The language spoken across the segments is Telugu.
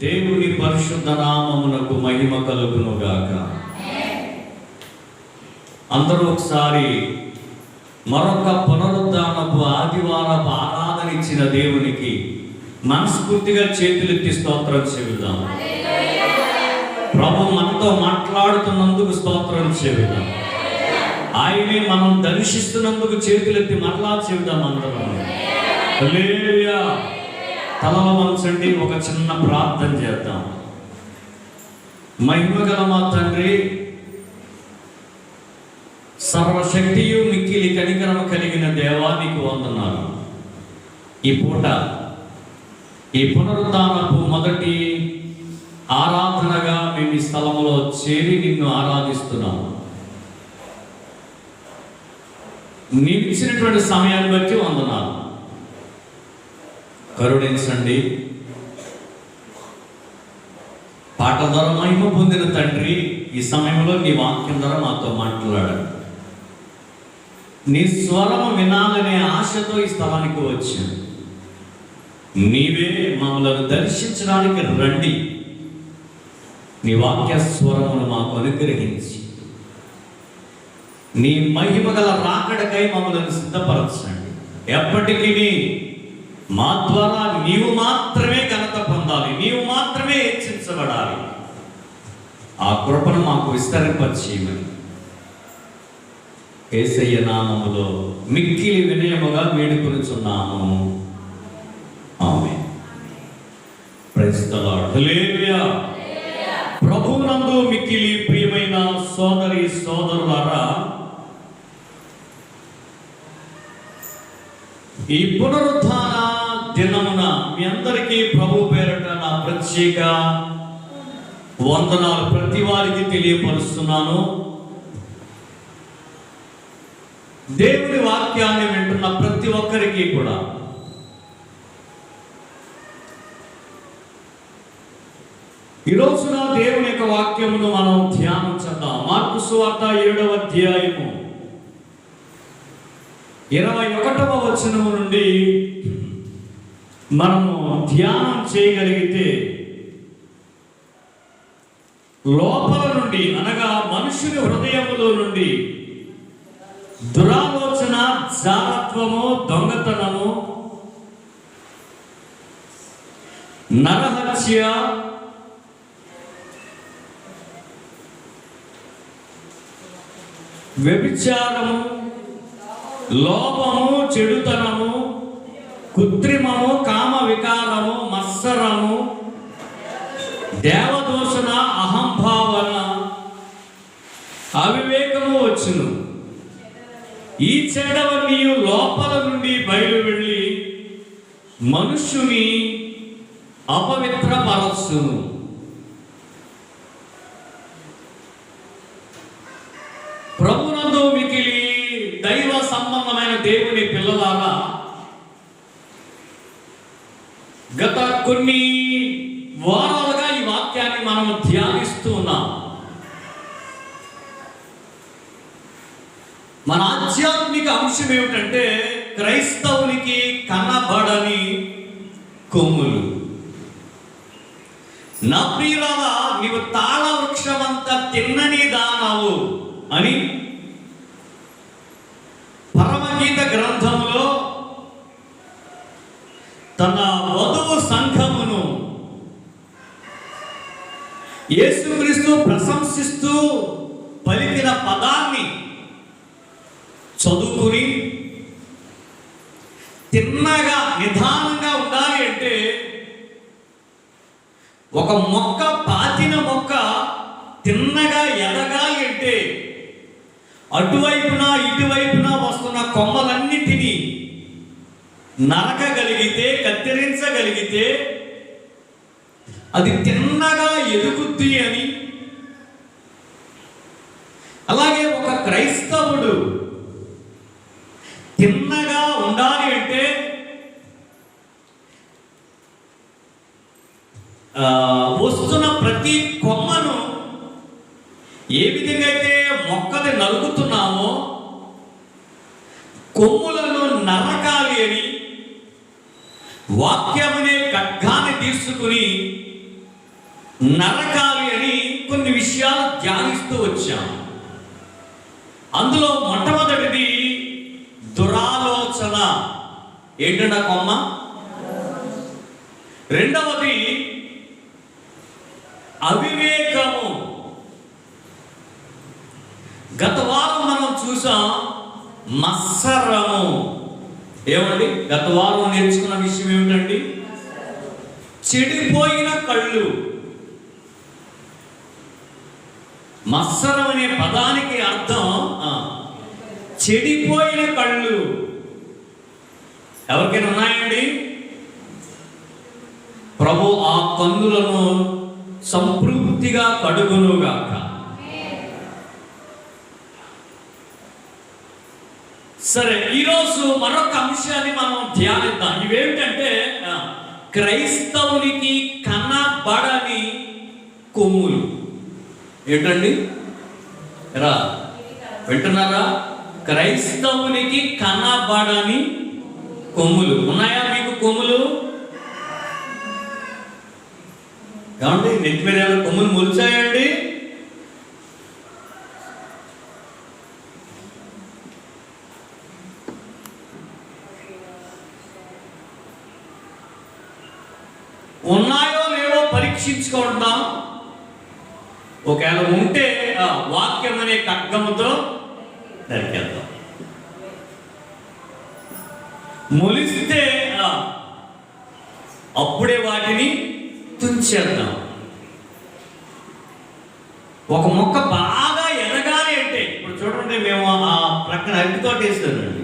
దేవుని పరిశుద్ధ నామమునకు మహిమ కలుగును గాక. అందరూ ఒకసారి మరొక పునరుద్ధానపు ఆదివారపు ఆరాధన ఇచ్చిన దేవునికి మనస్ఫూర్తిగా చేతులెత్తి స్తోత్రం చెబుదాం. ప్రభు మనతో మాట్లాడుతున్నందుకు స్తోత్రం చెబుదాం. ఆయనే మనం దర్శిస్తున్నందుకు చేతులెత్తి మరలా చెబుదాం. అందరం హల్లెలూయా. తలలో వంచండి, ఒక చిన్న ప్రార్థన చేద్దాం. మహిమగల మా తండ్రి, సర్వశక్తియు మిక్కిలి కనికరము కలిగిన దేవానికి వందనాలు. ఈ పూట ఈ పునరుద్ధానపు మొదటి ఆరాధనగా మేము ఈ స్థలంలో చేరి నిన్ను ఆరాధిస్తున్నాము. నీవు ఇచ్చినటువంటి సమయాన్ని బట్టి వందనాలు. కరుణించండి. పాట ద్వారా మహిమ పొందిన తండ్రి, ఈ సమయంలో నీ వాక్యం ద్వారా మాతో మాట్లాడాడు. నీ స్వరము వినాలనే ఆశతో ఈ స్థలానికి వచ్చాను. నీవే మమ్మల్ని దర్శించడానికి రండి. నీ వాక్య స్వరమును మాకు అనుగ్రహించి నీ మహిమ గల రాకడకై మమ్మల్ని సిద్ధపరచండి. ఎప్పటికీ మా ద్వారా నీవు మాత్రమే ఘనత పొందాలి, నీవు మాత్రమే హెచ్చించబడాలి. ఆ కృపను మాకు విస్తరింపచేయమని యేసయ్య నామములో మిక్కిలి వినయముగా వేడుకొనుచున్నాము. ఆమేన్. Praise the Lord. హల్లెలూయా. ప్రభువునందు మిక్కిలి ప్రియమైన సోదరి సోదరులారా, ఈ పునరుత్థాన దినమున మీ అందరికీ ప్రభు పేరట నా ప్రత్యేక వందనాలు ప్రతి వారికి తెలియపరుస్తున్నాను. దేవుని వాక్యాన్ని వింటున్న ప్రతి ఒక్కరికి కూడా ఈ రోజున దేవుని యొక్క వాక్యమును మనం ధ్యానం చేద్దాం. మార్కు సువార్త 7వ అధ్యాయము 21వ వచనము నుండి మనము ధ్యానం చేయగలిగితే, లోపల నుండి అనగా మనుషుని హృదయములో నుండి దురాలోచన, జారత్వము, దొంగతనము, నరహత్య, వ్యభిచారము, లోపము, చెడుతనము, కృత్రిమము, కామ వికారము, మత్సరము, దేవదూషణ, అహంభావన, అవివేకము వచ్చును. ఈ చెడవన్నీ లోపల నుండి బయలు వెళ్ళి మనుష్యుని అపవిత్రపరచును. ప్రభునందు మికిలి దైవ సంబంధమైన దేవుని పిల్లలారా, గత కొన్ని వారాలుగా ఈ వాక్యాన్ని మనం ధ్యానిస్తూ ఉన్నాం. మన ఆధ్యాత్మిక అంశం ఏమిటంటే, క్రైస్తవునికి కనబడని కొమ్ములు. నా ప్రియులారా, నీవు తాళ వృక్షమంత తిన్నని దానవు అని పరమగీత గ్రంథంలో తన వధువు సంఘమును యేసుక్రీస్తు ప్రశంసిస్తూ పలికిన పదాన్ని చదువుకుని, తిన్నగా నిదానంగా ఉండాలి అంటే, ఒక మొక్క, పాతిన మొక్క తిన్నగా ఎదగాలి అంటే అటువైపున ఇటువైపున వస్తున్న కొమ్మలన్నిటినీ నరకగలిగితే, కత్తిరించగలిగితే అది తిన్నగా ఎదుగుద్ది అని. అలాగే ఒక క్రైస్తవుడు తిన్నగా ఉండాలి అంటే వస్తున్న ప్రతి కొమ్మను ఏ విధంగా అయితే మొక్కని నలుగుతున్నామో కొమ్ములను నరకాలి అని వాక్యమనే ఖడ్గాన్ని తీసుకుని నరకాలి అని కొన్ని విషయాలు ధ్యానిస్తూ వచ్చాం. అందులో మొట్టమొదటిది దురాలోచన. ఏంటంటే కొమ్మ. రెండవది అవివేకము. గత వారం మనం చూసాం మత్సరము. ఏమండి, గత వారం నేర్చుకున్న విషయం ఏమిటండి? చెడిపోయిన కళ్ళు. మత్సరం అనే పదానికి అర్థం చెడిపోయిన కళ్ళు. ఎవరికైనా ఉన్నాయండి? ప్రభు ఆ కన్నులను సంతృప్తిగా కడుగునుగాక. సరే, ఈరోజు మరొక అంశాన్ని మనం ధ్యానిద్దాం. ఇవేమిటంటే క్రైస్తవునికి కనబడని కొమ్ములు. ఏంటండి? రా వింటున్నారా? క్రైస్తవునికి కనబడని కొమ్ములు. ఉన్నాయా మీకు కొమ్ములు? ఏమండి, నెత్తి మీద కొమ్ములు మొలిచాయండి? ఉన్నాయో లేవో పరీక్షించుకుంటాం. ఒకవేళ ఉంటే వాక్యం అనే ఖడ్గముతో నరికేద్దాం. మొలిస్తే అప్పుడే వాటిని తుంచేద్దాం. ఒక మొక్క బాగా ఎదగాలి అంటే, ఇప్పుడు చూడండి, మేము ఆ ప్రక్కన అరటితోట వేస్తానండి.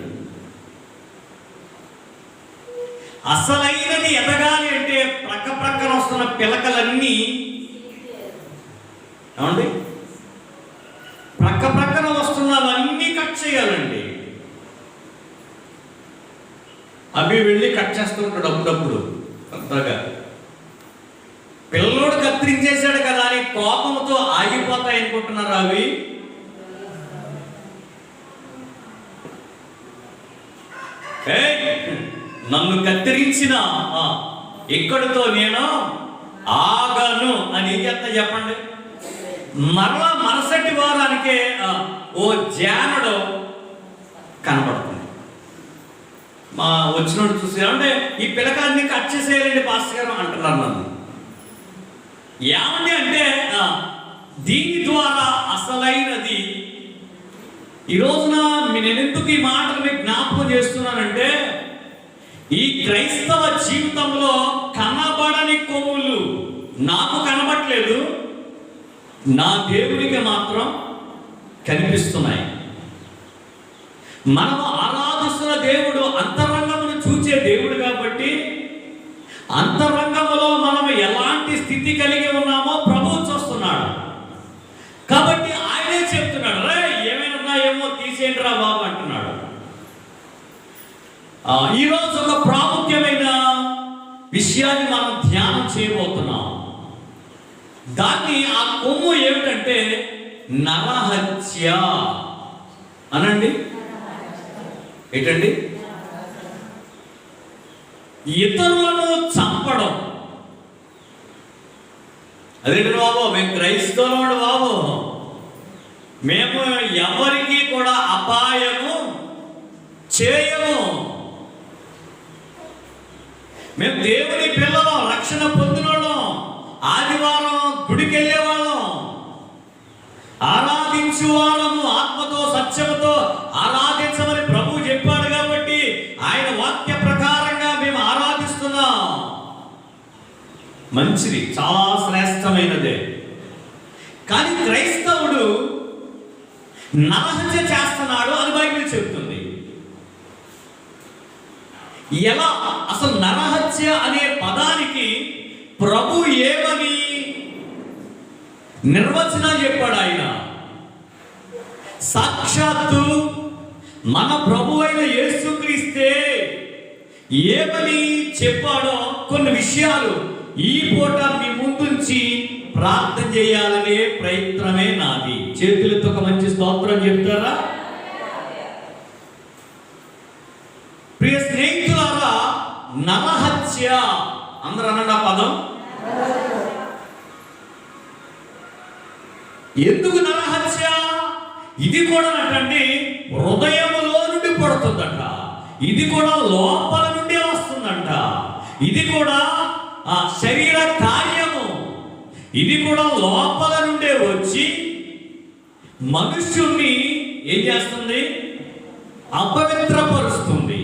అసలైనది ఎదగాలి అంటే ప్రక్కన వస్తున్న పిలకలన్నీ, ఏమండి, ప్రక్కన వస్తున్నవన్నీ కట్ చేయాలండి. అవి వెళ్ళి కట్ చేస్తుంటాడు అప్పుడప్పుడు. కొత్తగా పిల్లోడు కత్తిరించేశాడు కదా అని కోపంతో ఆగిపోతాయి అనుకుంటున్నారు అవి. నన్ను కత్తిరించిన ఇక్కడితో నేను ఆగను అని ఏం చేస్తా చెప్పండి? మరలా మరుసటి వారానికే ఓ జానుడు కనపడుతుంది. మా వచ్చినోడు చూసి, అంటే ఈ పిల్లకాన్ని కట్ చేసేయాలండి పాస్టర్ గారు అంటున్నారు నన్ను. ఏమండి అంటే దీని ద్వారా అసలైనది. ఈ రోజున నేను ఎందుకు ఈ మాటలు మీకు జ్ఞాపకం చేస్తున్నానంటే, ఈ క్రైస్తవ జీవితంలో కనబడని కొమ్ములు నాకు కనబడలేదు, నా దేవునికి మాత్రం కనిపిస్తున్నాయి. మనము ఆరాధిస్తున్న దేవుడు అంతరంగమును చూచే దేవుడు కాబట్టి, అంతరంగములో మనం ఎలాంటి స్థితి కలిగి ఉన్నామో ప్రభువు చూస్తున్నాడు. కాబట్టి ఆయనే చెప్తున్నాడు, రే ఏమైనా ఉన్నాయేమో తీసేయండి రా బాబు అంటున్నాడు. ఈరోజు ఒక ప్రాముఖ్యమైన విషయాన్ని మనం ధ్యానం చేయబోతున్నాం. దాన్ని ఆ కొమ్ము ఏమిటంటే నరహత్య అనండి. ఏంటండి? ఇతరులను చంపడం. అదేంటి బాబు, మేము క్రైస్తవులు బాబు, మేము ఎవరికి కూడా అపాయము చేయము, మేము దేవుని పిల్లలం, రక్షణ పొందినోళ్ళం, ఆదివారం గుడికి వెళ్ళే వాళ్ళం, ఆరాధించు వాళ్ళము, ఆత్మతో సత్యముతో ఆరాధించమని ప్రభువు చెప్పాడు కాబట్టి ఆయన వాక్య ప్రకారంగా మేము ఆరాధిస్తున్నాం. మంచిది, చాలా శ్రేష్టమైనదే. కానీ క్రైస్తవుడు నరహత్య చేస్తున్నాడు అని బైబిల్ చెబుతుంది. ఎలా? అసలు నరహత్య అనే పదానికి ప్రభు ఏమని నిర్వచనం చెప్పాడు ఆయన? సాక్షాత్తు మన ప్రభు అయిన యేసుక్రీస్తే ఏమని చెప్పాడో కొన్ని విషయాలు ఈ పూట మీ ముందుంచి ప్రార్థన చేయాలనే ప్రయత్నమే నాది. చేతులతో ఒక మంచి స్తోత్రం చెప్తారా? ప్రియ స్నేహితులారా, నరహత్య అందరూ అనండి ఆ పదం. ఎందుకు నరహత్య? ఇది కూడా అంటండి హృదయములో నుండి పడుతుందట, ఇది కూడా లోపల నుండి వస్తుందంట, ఇది కూడా ఆ శరీర కార్యము, ఇది కూడా లోపల నుండే వచ్చి మనుష్యుణ్ణి ఏం చేస్తుంది? అపవిత్రపరుస్తుంది.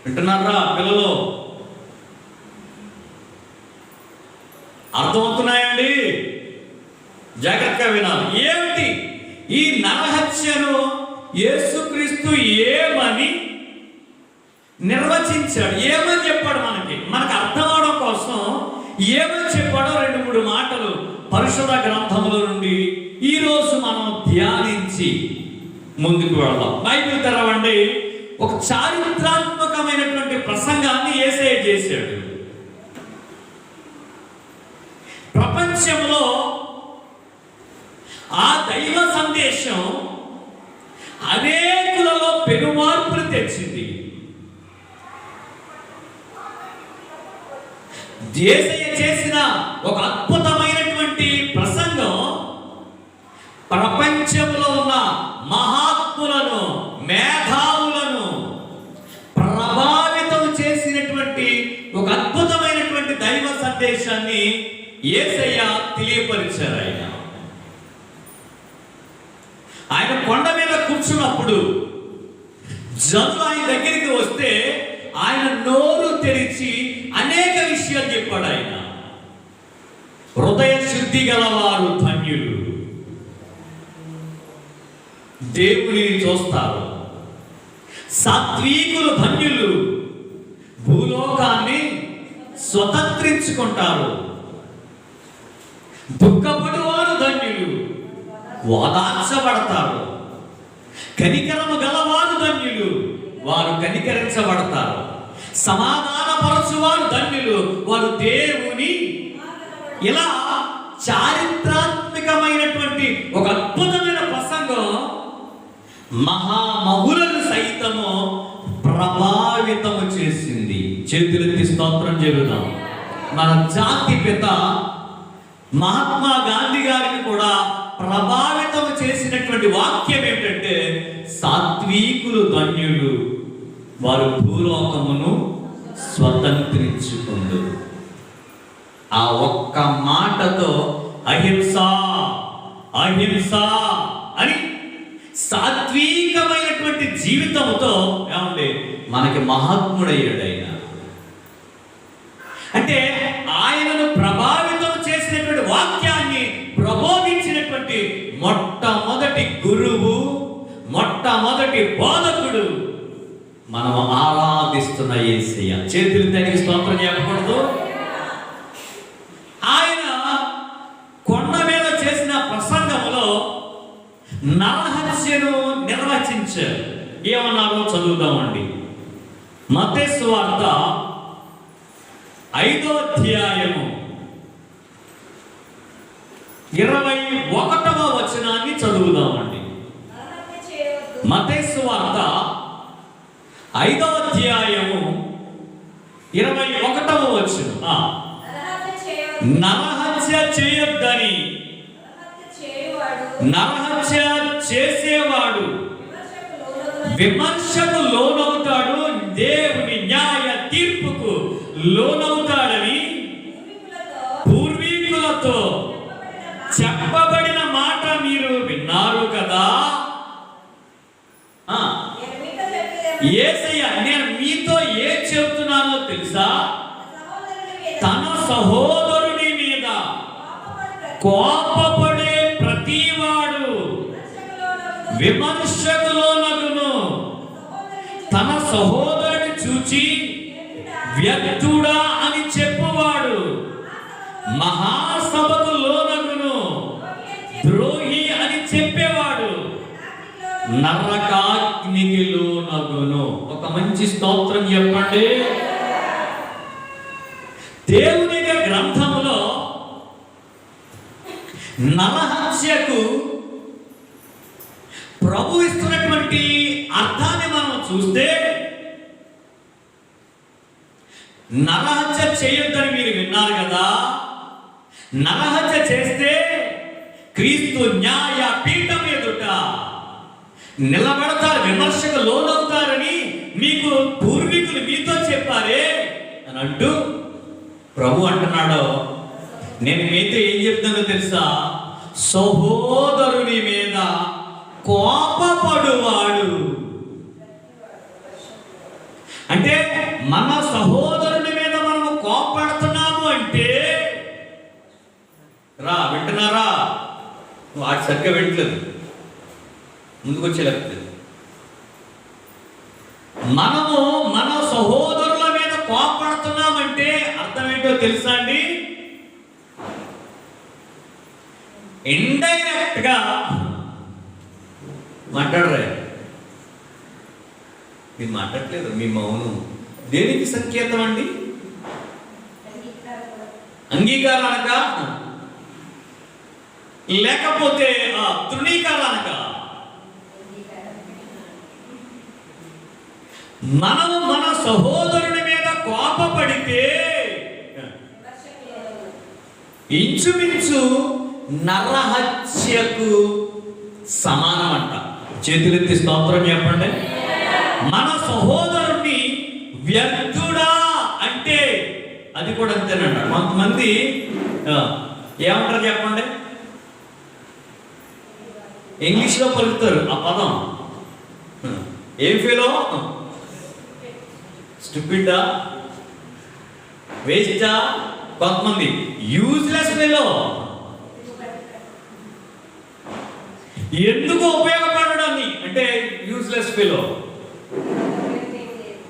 వింటున్నారా పిల్లలు? అర్థమవుతున్నాయండి? జాగ్రత్తగా వినాలి. ఏమిటి ఈ నరహత్యను యేసుక్రీస్తు ఏమని నిర్వచించాడు? ఏమని చెప్పాడు? మనకు అర్థం అవడం కోసం ఏమని చెప్పాడో 2-3 మాటలు పరిశుద్ధ గ్రంథముల నుండి ఈరోజు మనం ధ్యానించి ముందుకు వెళ్దాం. బైబిల్ తెరవండి. ఒక చారిత్రాత్మకమైనటువంటి ప్రసంగాన్ని యేసయ్య చేశాడు. ప్రపంచంలో ఆ దైవ సందేశం అనేకులలో పెనుమార్పులు తెచ్చింది. యేసయ్య చేసిన ఒక అద్భుతమైనటువంటి ప్రసంగం ప్రపంచంలో ఉన్న మహాత్ములను, మేధావులను ప్రభావితం చేసినటువంటి ఒక అద్భుతమైనటువంటి దైవ సందేశాన్ని యేసయ్య తెలియపరిచారు. ఆయన కొండ మీద కూర్చున్నప్పుడు జనులు ఆయన దగ్గరికి వస్తే ఆయన నోరు తెరిచి అనేక విషయాలు చెప్పాడు. ఆయన హృదయ శుద్ధి గలవారు ధన్యులు, దేవుని చూస్తారు. సాత్వికులు ధన్యులు, భూలోకాన్ని స్వతంత్రించుకుంటారు. దుఃఖపడువారు ధన్యులు, ఓదార్చబడతారు. కనికరము గలవారు ధన్యులు, వారు కనికరించబడతారు. సమాధానపరచువారు ధన్యులు, వారు దేవుని. ఇలా చారిత్రాత్మకమైనటువంటి ఒక అద్భుతమైన ప్రసంగం మహామహులను సైతము ప్రభావితము చేసింది. చేతులెత్తి స్తోత్రం చెబుదాం. మన జాతి పిత మహాత్మా గాంధీ గారిని కూడా ప్రభావితం చేసినటువంటి వాక్యం ఏమిటంటే, సాత్వికులు ధన్యులు, వారు భూలోకమును స్వతంత్రించుకుందురు. ఆ ఒక్క మాటతో అహింస అహింస అని సాత్వికమైనటువంటి జీవితంతో ఏమండి మనకి మహాత్ముడయ్యాడు. ఆయన అంటే ఆయనను ప్రభావితం చేసినటువంటి వాక్యాన్ని ప్రబోధించినటువంటి మొట్టమొదటి గురువు, మొట్టమొదటి బోధకుడు మనం ఆరాధిస్తున్న యేసయ్య. చేతులు దానికి స్తోత్రం చెప్పకూడదు. ఆయన కొండ మీద చేసిన ప్రసంగంలో నరహత్యను నిర్వచించారు. ఏమన్నారో చదువుదామండి. మత్తయి సువార్త 5వ అధ్యాయము 21వ వచనాన్ని చదువుదామండి. మత్తయి సువార్త 5వ అధ్యాయము 21వ వచనం. నరహత్య చేయొద్దని, నరహత్య చేసేవాడు విమర్శకు లోనవుతాడు, దేవుని న్యాయ తీర్పుకు లోనవుతాడని పూర్వీకులతో చెప్పబడిన మాట మీరు విన్నారు కదా. యేసయ్య నేను మీతో ఏం చెప్తున్నానో తెలుసా? తన సహోదరుని మీద కోపపడే ప్రతివాడు విమర్శకు లోనగును, తన సహోదరుని చూచి వ్యక్తుడా అని చెప్పువాడు మహాసభకు లోనగును, ద్రోహి అని చెప్పేవాడు నరకాగ్నికి లోనగును. ఒక మంచి స్తోత్రం చెప్పండి. దేవుని గ్రంథములో నరహత్యకు ప్రభు ఇస్తున్నటువంటి అర్థాన్ని మనం చూస్తే, నరహత్య చేయొద్దని మీరు విన్నారు కదా. నరహత్య చేస్తే క్రీస్తు న్యాయ పీఠం ఎదుట నిలబడతారు, విమర్శకు లోనవుతారని మీకు పూర్వీకులు మీతో చెప్పారే అని అంటూ ప్రభు అంటున్నాడు, నేను మీతో ఏం చెప్తానో తెలుసా? సహోదరుని మీద కోపపడువాడు అంటే మన సహోదరుని మీద మనము కోపడుతున్నాము అంటే, రా వింటున్నారా? నువ్వు ఆటి సరిగ్గా వింటలేదు, ముందుకు వచ్చేలేకపోతే. మనము మన సహోదరుల మీద కోపడుతున్నామంటే అర్థం ఏంటో తెలుసా అండి? ఇండైరెక్ట్ గా మాట్లాడరా, మీరు మాట్లాడలేదు, మీ మౌనం దేనికి సంకేతం అండి? అంగీకారానక లేకపోతే తృణీకారానక? మనము మన సహోదరుని మీద కోపపడితే ఇంచుమించు నరహత్యకు సమానం అంట. చేతులెత్తి స్తోత్రం చెప్పండి. మన సహోదరుణ్ణి వ్యర్థుడా అంటే అది కూడా అంతేనంట. కొంతమంది ఏమంటారు చెప్పండి? ఇంగ్లీష్లో పలుకుతారు ఆ పదం. ఏం ఫీలో? స్టూపిడా, వేస్టా, కొంతమంది యూజ్లెస్ ఫీలో. ఎందుకు ఉపయోగపడడాన్ని అంటే యూజ్లెస్ ఫీలో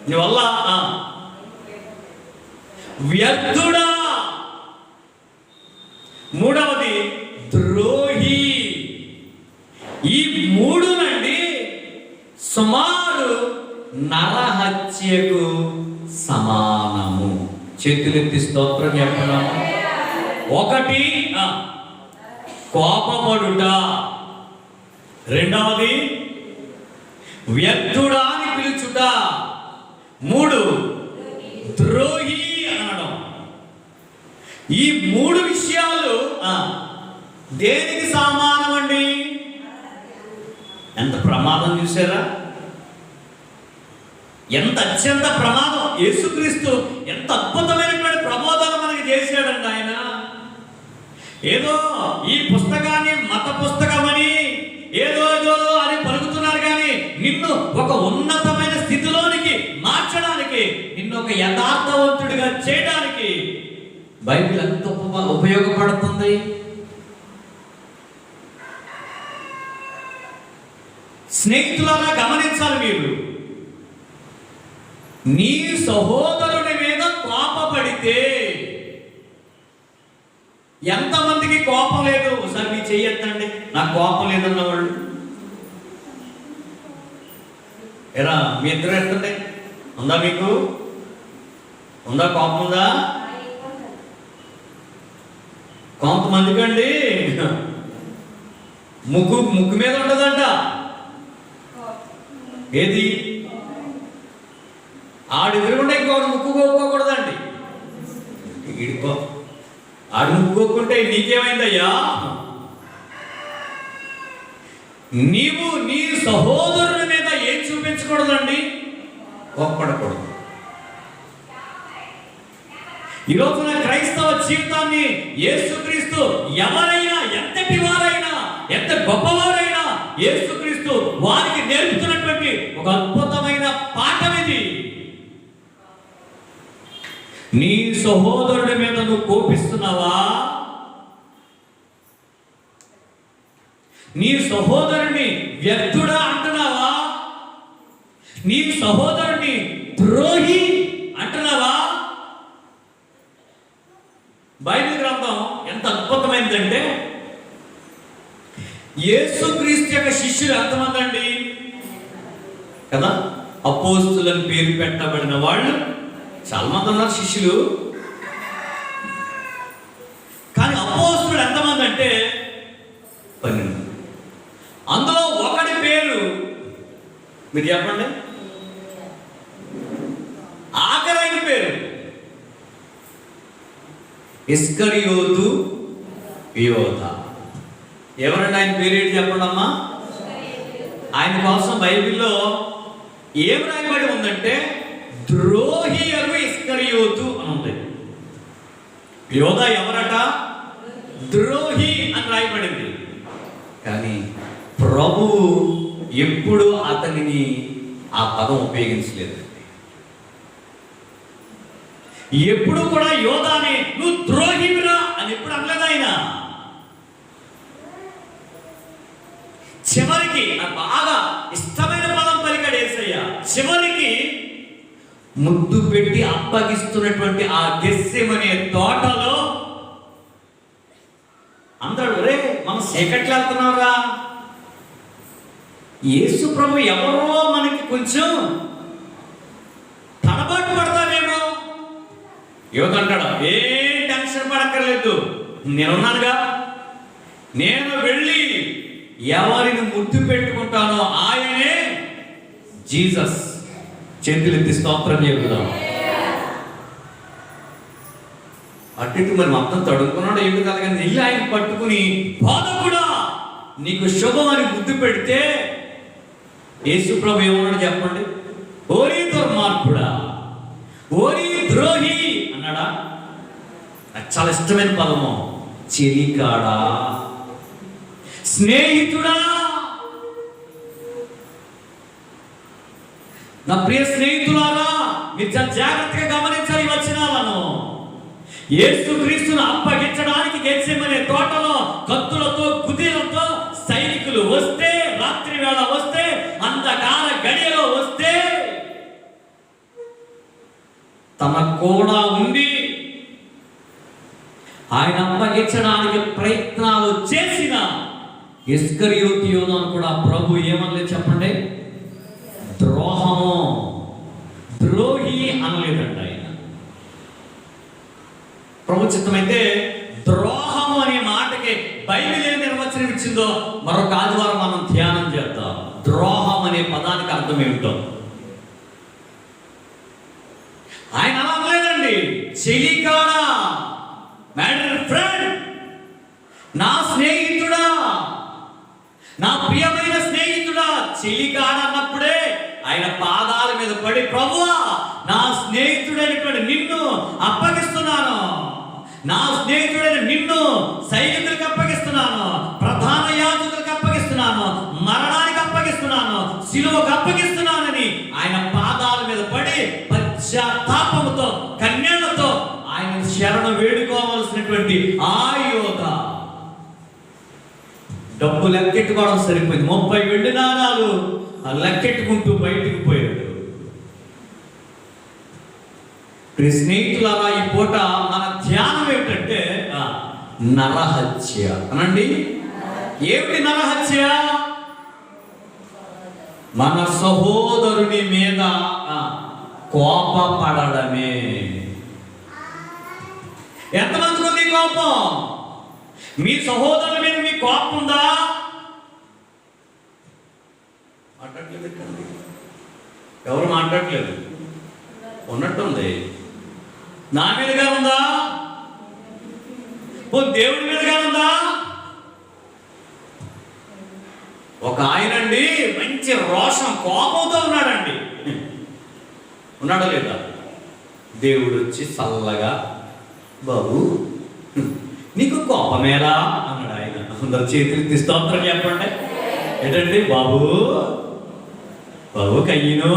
నీ వల్ల వ్యర్థుడా. మూడవది ద్రోహి. ఈ మూడునండి సుమారు నరహత్యకు సమానము. చేతులెత్తి స్తోత్రం చెప్పడం. ఒకటి కోపపడుట, రెండవది వ్యర్థుడా అని పిలుచుట, మూడు ద్రోహి అనడం. ఈ మూడు విషయాలు దేనికి సమానం అండి? ఎంత ప్రమాదం చూసారా? ఎంత అత్యంత ప్రమాదం. యేసుక్రీస్తు ఎంత అద్భుతమైనటువంటి ప్రబోధన మనకి చేశాడండి ఆయన. ఏదో ఈ పుస్తకాన్ని మత పుస్తకమని ఏదో ఏదో అని పలుకుతున్నారు, కానీ నిన్ను ఒక ఉన్నతమైన స్థితిలోనికి మార్చడానికి, నిన్ను ఒక యథార్థవంతుడిగా చేయడానికి బైబిల్ ఎంత ఉపయోగపడుతుంది. స్నేహితులారా గమనించాలి మీరు. నీ సహోదరుని మీద కోపపడితే, ఎంతమందికి కోపం లేదు? ఒకసారి మీ చెయ్యొద్దండి, నాకు కోపం లేదన్న వాళ్ళు. ఎరా మీ ఇద్దరు ఎత్తండి. ఉందా మీకు? ఉందా కోపం? ఉందా? కొంతమందికి అండి ముక్కు మీద ఉండదంట. ఏది? ఆడు ఎదురుకుంటే ఇంకొకటి ముక్కు కోసుకోకూడదండి. ఇడిపో ఆడు ముక్కోకుంటే నీకేమైందయ్యా? నీవు నీ సహోదరుని మీద ఏం చూపించకూడదండి? కోప్పడకూడదు. ఈ రోజున క్రైస్తవ జీవితాన్ని యేసుక్రీస్తు ఎవరైనా, ఎంతటి వారైనా, ఎంత గొప్పవారైనా, యేసుక్రీస్తు వారికి నేర్పుతున్నటువంటి ఒక అద్భుతమైన పాఠం ఇది. నీ సహోదరుడి మీద నువ్వు కోపిస్తున్నావా? నీ సహోదరుని వ్యర్థుడా అంటున్నావా? నీ సహోదరుని ద్రోహి అంటున్నావా? బైబిల్ గ్రంథం ఎంత అద్భుతమైందంటే, యేసుక్రీస్తు యొక్క శిష్యులు ఎంతమంది అండి కదా? అపోస్తులని పేరు పెట్టబడిన వాళ్ళు చాలా మంది ఉన్నారు శిష్యులు. కానీ అపోస్తులు ఎంతమంది అంటే 12. అందులో ఒకటి పేరు మీరు చెప్పండి. ఆఖరైన పేరు ఇస్కరియోతు యోధ. ఎవరండి ఆయన పేరేంటి చెప్పండి అమ్మా. ఆయన కోసం బైబిల్లో ఏం రాయబడి ఉందంటే ద్రోహి అను ఇస్కరియోతు అని ఉంది. యోధా ఎవరట? ద్రోహి అని రాయబడింది. కానీ ప్రభువు ఎప్పుడు అతనిని ఆ పదం ఉపయోగించలేదు. ఎప్పుడు కూడా యోధాని నువ్వు ద్రోహివిరా అని ఎప్పుడు అనలేదు ఆయన. చివరికి బాగా ఇష్టమైన పదం పలికాడు యేసయ్య. చివరికి ముద్దు పెట్టి అప్పగిస్తున్నటువంటి ఆ గెస్సెమనే తోటలో అందరూ రే మనం చీకట్లు వెళ్తున్నారా, యేసు ప్రభు ఎవరో మనకి కొంచెం తడబాటు పడతామేమో. యువత అంటాడు ఏ టెన్షన్ పడక్కర్లేదు, నేనున్నానుగా, నేను వెళ్ళి ఎవరిని ముద్దు పెట్టుకుంటానో ఆయనే జీసస్. చేతులెత్తి స్తోత్రం చెబుదాం. అటు మరి మొత్తం తడుకున్నాడు ఏమి కాదు, కానీ వెళ్ళి ఆయన పట్టుకుని బోధకుడా నీకు శుభం అని ముద్దు పెడితే యేసు ప్రభు ఏమన్నాడు చెప్పండి? ఓరి దుర్మార్గుడా, ఓరి ద్రోహి అన్నాడా? నాకు చాలా ఇష్టమైన పదము. చెలికాడా, స్నేహితుడా, నా ప్రియ స్నేహితులారా మీరు చాలా జాగ్రత్తగా గమనించాలి వచనాలను. యేసుక్రీస్తును అప్పగించడానికి గెత్సెమనే తోటలో కత్తులతో కుదిలతో సైనికులు వస్తే, రాత్రి వేళ వస్తే, అంధకార గడియలో వస్తే తమ కూడా ఉండి ఆయన అప్పగించడానికి ప్రయత్నాలు చేసిన ఇస్కరియోతు యోధాను కూడా ప్రభు ఏమనలేదు చెప్పండి? ద్రోహము, ద్రోహి అనలేదంట ఆయన. ప్రభు చిత్తమైతే ద్రోహము అనే మాటకి బైబిల్ ఏ నిర్వచనం ఇచ్చిందో మరొక ఆదివారం మనం ధ్యానం చేద్దాం. ద్రోహం అనే పదానికి అర్థం ఏమిటో ఆయన అలా అనలేదండి. చెలికాడా, మ్యాటర్ ఫ్రెండ్, నా స్నేహితుడా, నా ప్రియమైన స్నేహితుడా. చెలికాడ అన్నప్పుడే ఆయన పాదాల మీద పడి ప్రభువా నా స్నేహితుడైనటువంటి నిన్ను అప్పగిస్తున్నాను, నా స్నేహితుడైన నిన్ను సైనికులకు అప్పగిస్తున్నాను, ప్రధాన యాజకులకు అప్పగిస్తున్నాను, మరణానికి అప్పగిస్తున్నాను, శిలువకు అప్పగిస్తున్నానని ఆయన పాదాల మీద పడి పశ్చాత్తాపముతో కన్యలతో ఆయన శరణ వేడుకోవాల్సినటువంటి ఆ యోధ డబ్బు లెక్కెట్టుకోవడం సరిపోయింది. 30 వెండి నాణాలు లెక్కెట్టుకుంటూ బయటికి పోయాడు. స్నేహితులారా ఈ పూట మన ధ్యానం ఏమిటంటే నరహత్య అనండి. ఏమిటి నరహత్య? మన సహోదరుని మీద కోపపడడమే. ఎంతమందికి ఉంది కోపం? మీ సహోదరుల మీద మీ కోపం ఉందా? ఎవరు మాట్లాడలేదు, ఉన్నట్టుంది. నా మీదుగా ఉందా? ఓ దేవుడి మీదుగా ఉందా? ఒక ఆయనండి మంచి రోషం కోపంతో ఉన్నాడండి. ఉన్నాడా లేదా? దేవుడు వచ్చి చల్లగా బాబు నీకు కోపమేలా అన్నాడు ఆయన. అందరు చేతులు స్తోత్రం చెప్పండి. ఏంటండి బాబు, బాబు కయ్యను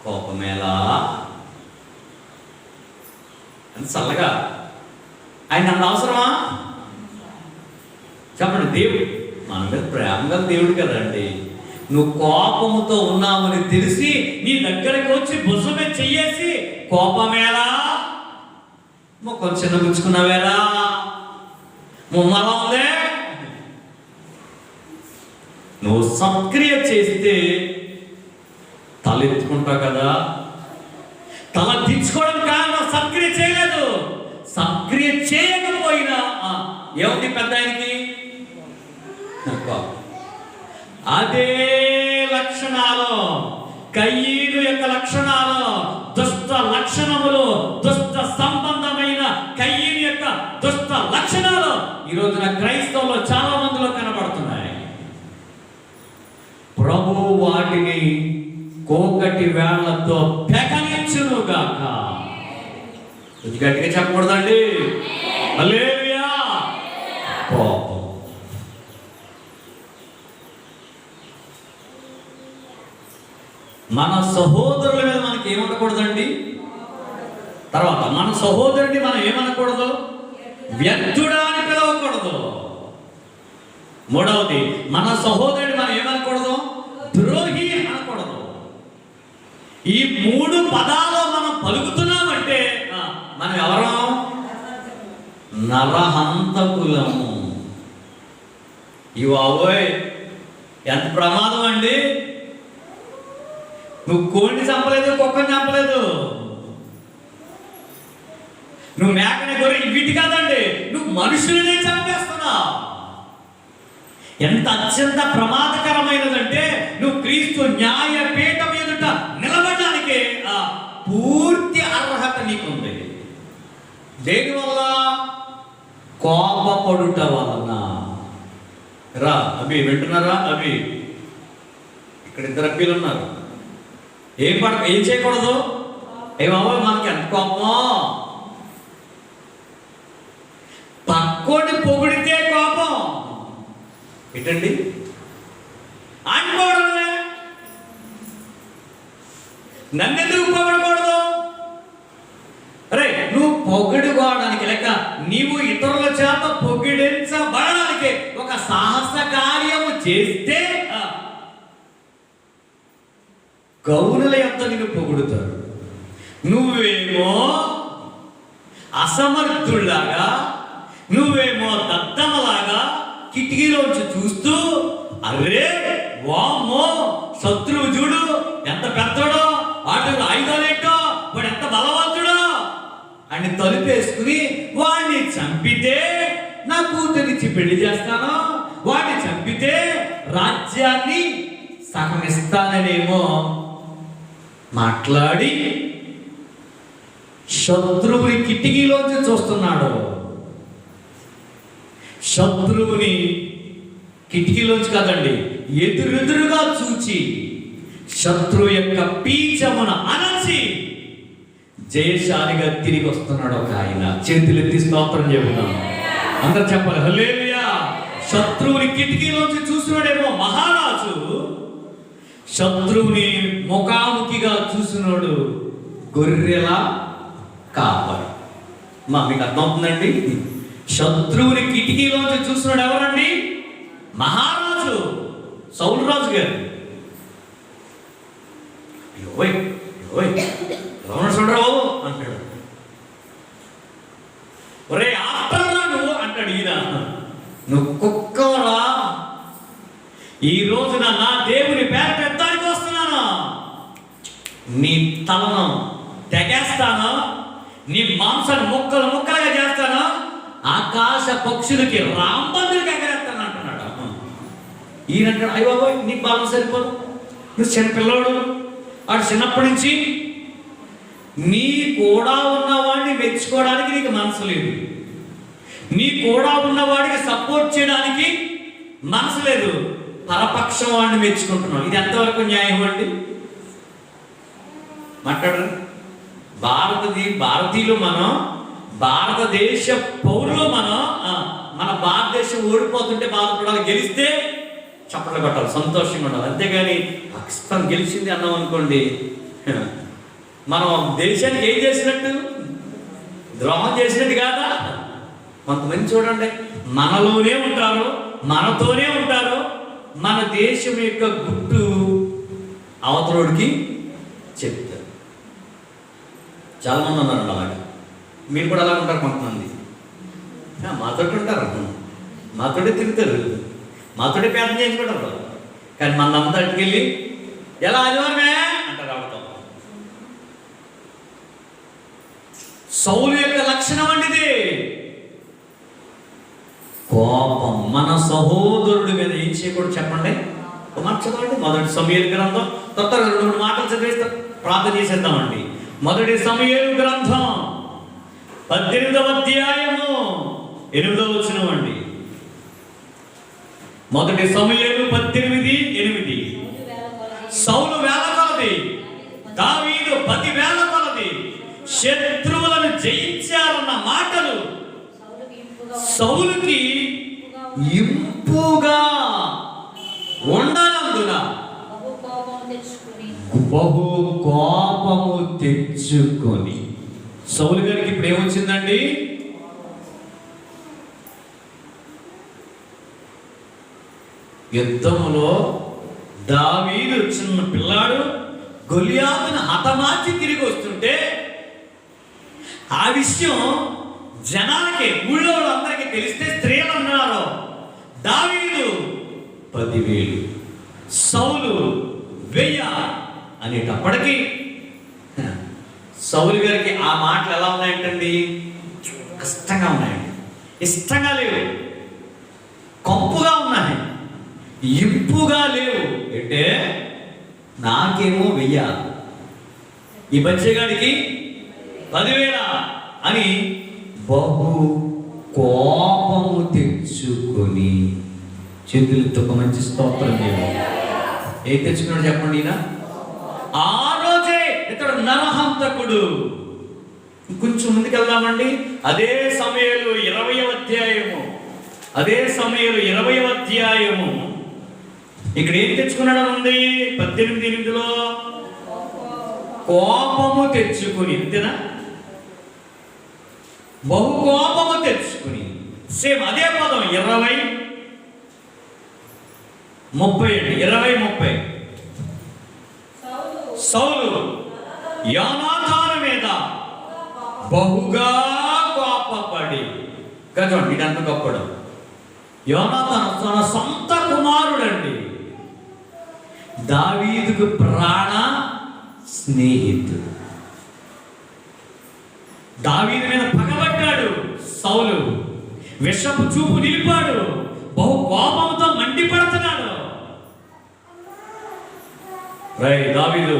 కోపమేలా అని చల్లగా. ఆయన నన్ను అవసరమా చెప్పండి? దేవుడు మన మీద ప్రేమ గల దేవుడు కదండి. నువ్వు కోపముతో ఉన్నావని తెలిసి నీ దగ్గరికి వచ్చి భుజమే చెయ్యేసి కోపమేలా, మొక్కలు చిన్నగుచ్చుకున్నావేరా, ముమ్మలా ఉందే. నువ్వు సత్క్రియ చేస్తే తలెత్తుకుంటావు కదా. తల దించుకోవడం కారణం సత్క్రియ చేయలేదు. సత్క్రియ చేయకపోయినా ఏముంది పెద్ద ఆయనకి? అదే లక్షణాలు, కయ్యను యొక్క లక్షణాలు, దుష్ట లక్షణములు, దుష్ట సంబంధమైన కయ్యను యొక్క దుష్ట లక్షణాలు ఈ రోజున క్రైస్తవులు చాలా మందిలో కనబడుతున్నాయి. ప్రభు వాటిని కోకటి వేళ్లతో పెకలించునుగాక. గట్టిగా చెప్పకూడదండి. హల్లెలూయా. కోపం మన సహోదరుల మీద మనకి ఏమనకూడదండి. తర్వాత మన సహోదరుడిని మనం ఏమనకూడదు, వ్యర్థుడా అని పిలవకూడదు. మూడవది, మన సహోదరుడిని మనం ఏమనకూడదు, ద్రోహి అనకూడదు. ఈ 3 పదాలు మనం పలుకుతున్నామంటే మనం ఎవరం? నరహంతకులము. ఇవోయ్ ఎంత ప్రమాదం అండి. నువ్వు కోడిని చంపలేదు, కుక్కని చంపలేదు, నువ్వు మేకని గొర్రె వీటి కాదండి, నువ్వు మనుషులనే చంపేస్తున్నావు. ఎంత అత్యంత ప్రమాదకరమైనదంటే నువ్వు క్రీస్తు న్యాయపీఠం ఎదుట నిలబడడానికి పూర్తి అర్హత నీకుంది. దేనివల్ల? కోపపడుట వలన. రా అభి, వింటున్నారా అభి? ఇక్కడ 2 అబ్బీలు ఉన్నారు. ఏం చేయకూడదు? ఏమో మనకి ఎంత కోపమో. పక్కోని పొగిడితే కోపం ఏంటండి? అనుకోవడమే. నన్నెందుకు పొగడకూడదు? అరే నువ్వు పొగడుకోవడానికి లెక్క నీవు ఇతరుల చేత పొగిడించబడడానికి ఒక సాహస కార్యము చేస్తే గౌనుల యొక్క నిన్ను పొగుడుతారు. నువ్వేమో అసమర్థుల్లాగా, నువ్వేమో దద్దమలాగా కిటికీలోంచి చూస్తూ అరే వామ్మో శత్రువు చూడు ఎంత పెద్దడో, అటు ఆయుధాలేటో, వాడు ఎంత బలవంతుడో అని తలుపేసుకుని వాడిని చంపితే నా కూతురిచ్చి పెళ్లి చేస్తాను, వాడిని చంపితే రాజ్యాన్ని సగమిస్తాననేమో మాట్లాడి శత్రువుని కిటికీలోంచి చూస్తున్నాడు. శత్రువుని కిటికీలోంచి కాదండి, ఎదురుగా చూచి శత్రువు యొక్క పీచమున అణచి జయశాలిగా తిరిగి వస్తున్నాడు ఒక ఆయన. చేతులెత్తి స్తోత్రం చెబుతాం. అందరు చెప్పాలి హల్లెలూయా. శత్రువుని కిటికీలోంచి చూసినాడేమో మహారాజు, శత్రువుని ముఖాముఖిగా చూసినాడు గొర్రెల కాపరి. మీకు అర్థమవుతుందండి? శత్రువుని కిటికీలోంచి చూసినాడు ఎవరండి? మహారాజు సౌలు రాజు గారు. చూడరావు అంటాడు. ఒరే ఆప్తరా నువ్వు అంటాడు ఈయన. నువ్వు కుక్కరా, ఈ రోజున నా దేవుని పేరు పెట్టడానికి వస్తున్నాను, నీ తలను తెగేస్తాను, నీ మాంసాన్ని ముక్కలు ముక్కలుగా చేస్తాను, ఆకాశ పక్షులకి రాంబందులకి ఎగరేస్తాను అంటున్నాడు. ఈయనంటాడు అయ్య బాబోయ్ నీ బలం సరిపోదు, నువ్వు చిన్నపిల్లవాడు, వాడు చిన్నప్పటి నుంచి నీ కూడా ఉన్నవాడిని మెచ్చుకోవడానికి నీకు మనసు లేదు, నీ కూడా ఉన్నవాడికి సపోర్ట్ చేయడానికి మనసు లేదు, పరపక్షం వాడిని మెచ్చుకుంటున్నావు. ఇది ఎంతవరకు న్యాయం అండి? మాట్లాడరు. భారతీయులు మనం, భారతదేశ పౌరులు మనం, మన భారతదేశం ఓడిపోతుంటే బాధపడాలి, గెలిస్తే చప్పట్లు కొట్టాలి, సంతోషంగా ఉండాలి. అంతేగాని పాకిస్తాన్ గెలిచింది అన్నాం అనుకోండి, మనం దేశానికి ఏం చేసినట్టు? ద్రోహం చేసినట్టు కాదా? కొంతమంది చూడండి మనలోనే ఉంటారు, మనతోనే ఉంటారు, మన దేశం యొక్క గుట్టు అవతలోడికి చెప్తారు. చాలామంది ఉన్నారు అలాగా. మీరు కూడా అలా ఉంటారు. కొంతమంది మాతోటి ఉంటారు, మాతోటే తిరుగుతారు, మాతోటే పేదం చేసుకుంటారు. కానీ మన అంతా అట్టుకెళ్ళి ఎలా ఆదివారమే అంటారు. ఆవిడతో సౌలు యొక్క లక్షణం అండిది కోపం. మన సహోదరుడి మీద ఏం చేయకూడదు చెప్పండి. చదవండి మొదటి సమూయేలు గ్రంథం. తొందరగా 2-3 మాటలు చదివేస్తే ప్రార్థన చేసేద్దామండి. మొదటి సమూయేలు గ్రంథం 18వ అధ్యాయము 8వ వచనం అండి. మొదటి సమూయేలు 18:8. సౌలు వేల కొలది, దావీదు 10,000 కొలది శత్రువులను జయించారన్న మాటలు సౌలుకి ఇంపుగా ఉండనందున బహు కోపము తెచ్చుకొని, సౌలు గారికి ఇప్పుడు ఏమొచ్చిందండి? యుద్ధములో దావీదు చిన్న పిల్లాడు గొలియాతును హతమార్చి తిరిగి వస్తుంటే ఆ విషయం జనాలకి, ఊళ్ళో వాళ్ళందరికీ తెలిస్తే స్త్రీలు అన్నారు దావీదు 10,000, సౌలు 1000 అనేటప్పటికీ సౌలు గారికి ఆ మాటలు ఎలా ఉన్నాయంటండి? కష్టంగా ఉన్నాయండి, ఇష్టంగా లేవు, కంపుగా ఉన్నాయి, ఇంపుగా లేవు. అంటే నాకేమో 1000, ఈ బచ్చగాడికి 10,000 అని బహు కోపము తెచ్చుకొని, చేతులతో ఒక మంచి స్తోత్రం చేయాలి. ఏం తెచ్చుకున్నాడు చెప్పండి? ఈయన ఆ రోజే ఇతడు నరహంతకుడు. కొంచెం ముందుకెళ్దామండి. అదే సమయంలో 20వ అధ్యాయము, అదే సమయంలో 20వ అధ్యాయము ఇక్కడ ఏం తెచ్చుకున్నాడు ఉంది? 18:8లో కోపము తెచ్చుకుని, అంతేనా? బహు కోపము తెచ్చుకుని, సేమ్ అదే పదం 20:30. సౌలు యోనాతాను మీద బహుగా కోపపడి, చూడండి ఇదంత గొప్పడు. యోనాతాను తన సొంత కుమారుడండి, దావీదుకు ప్రాణ స్నేహితుడు. దావీదు మీద పగబట్టాడు సౌలు, విషపు చూపు నిలిపాడు, బహు కోపంతో మండిపడుతున్నాడు. దావీదు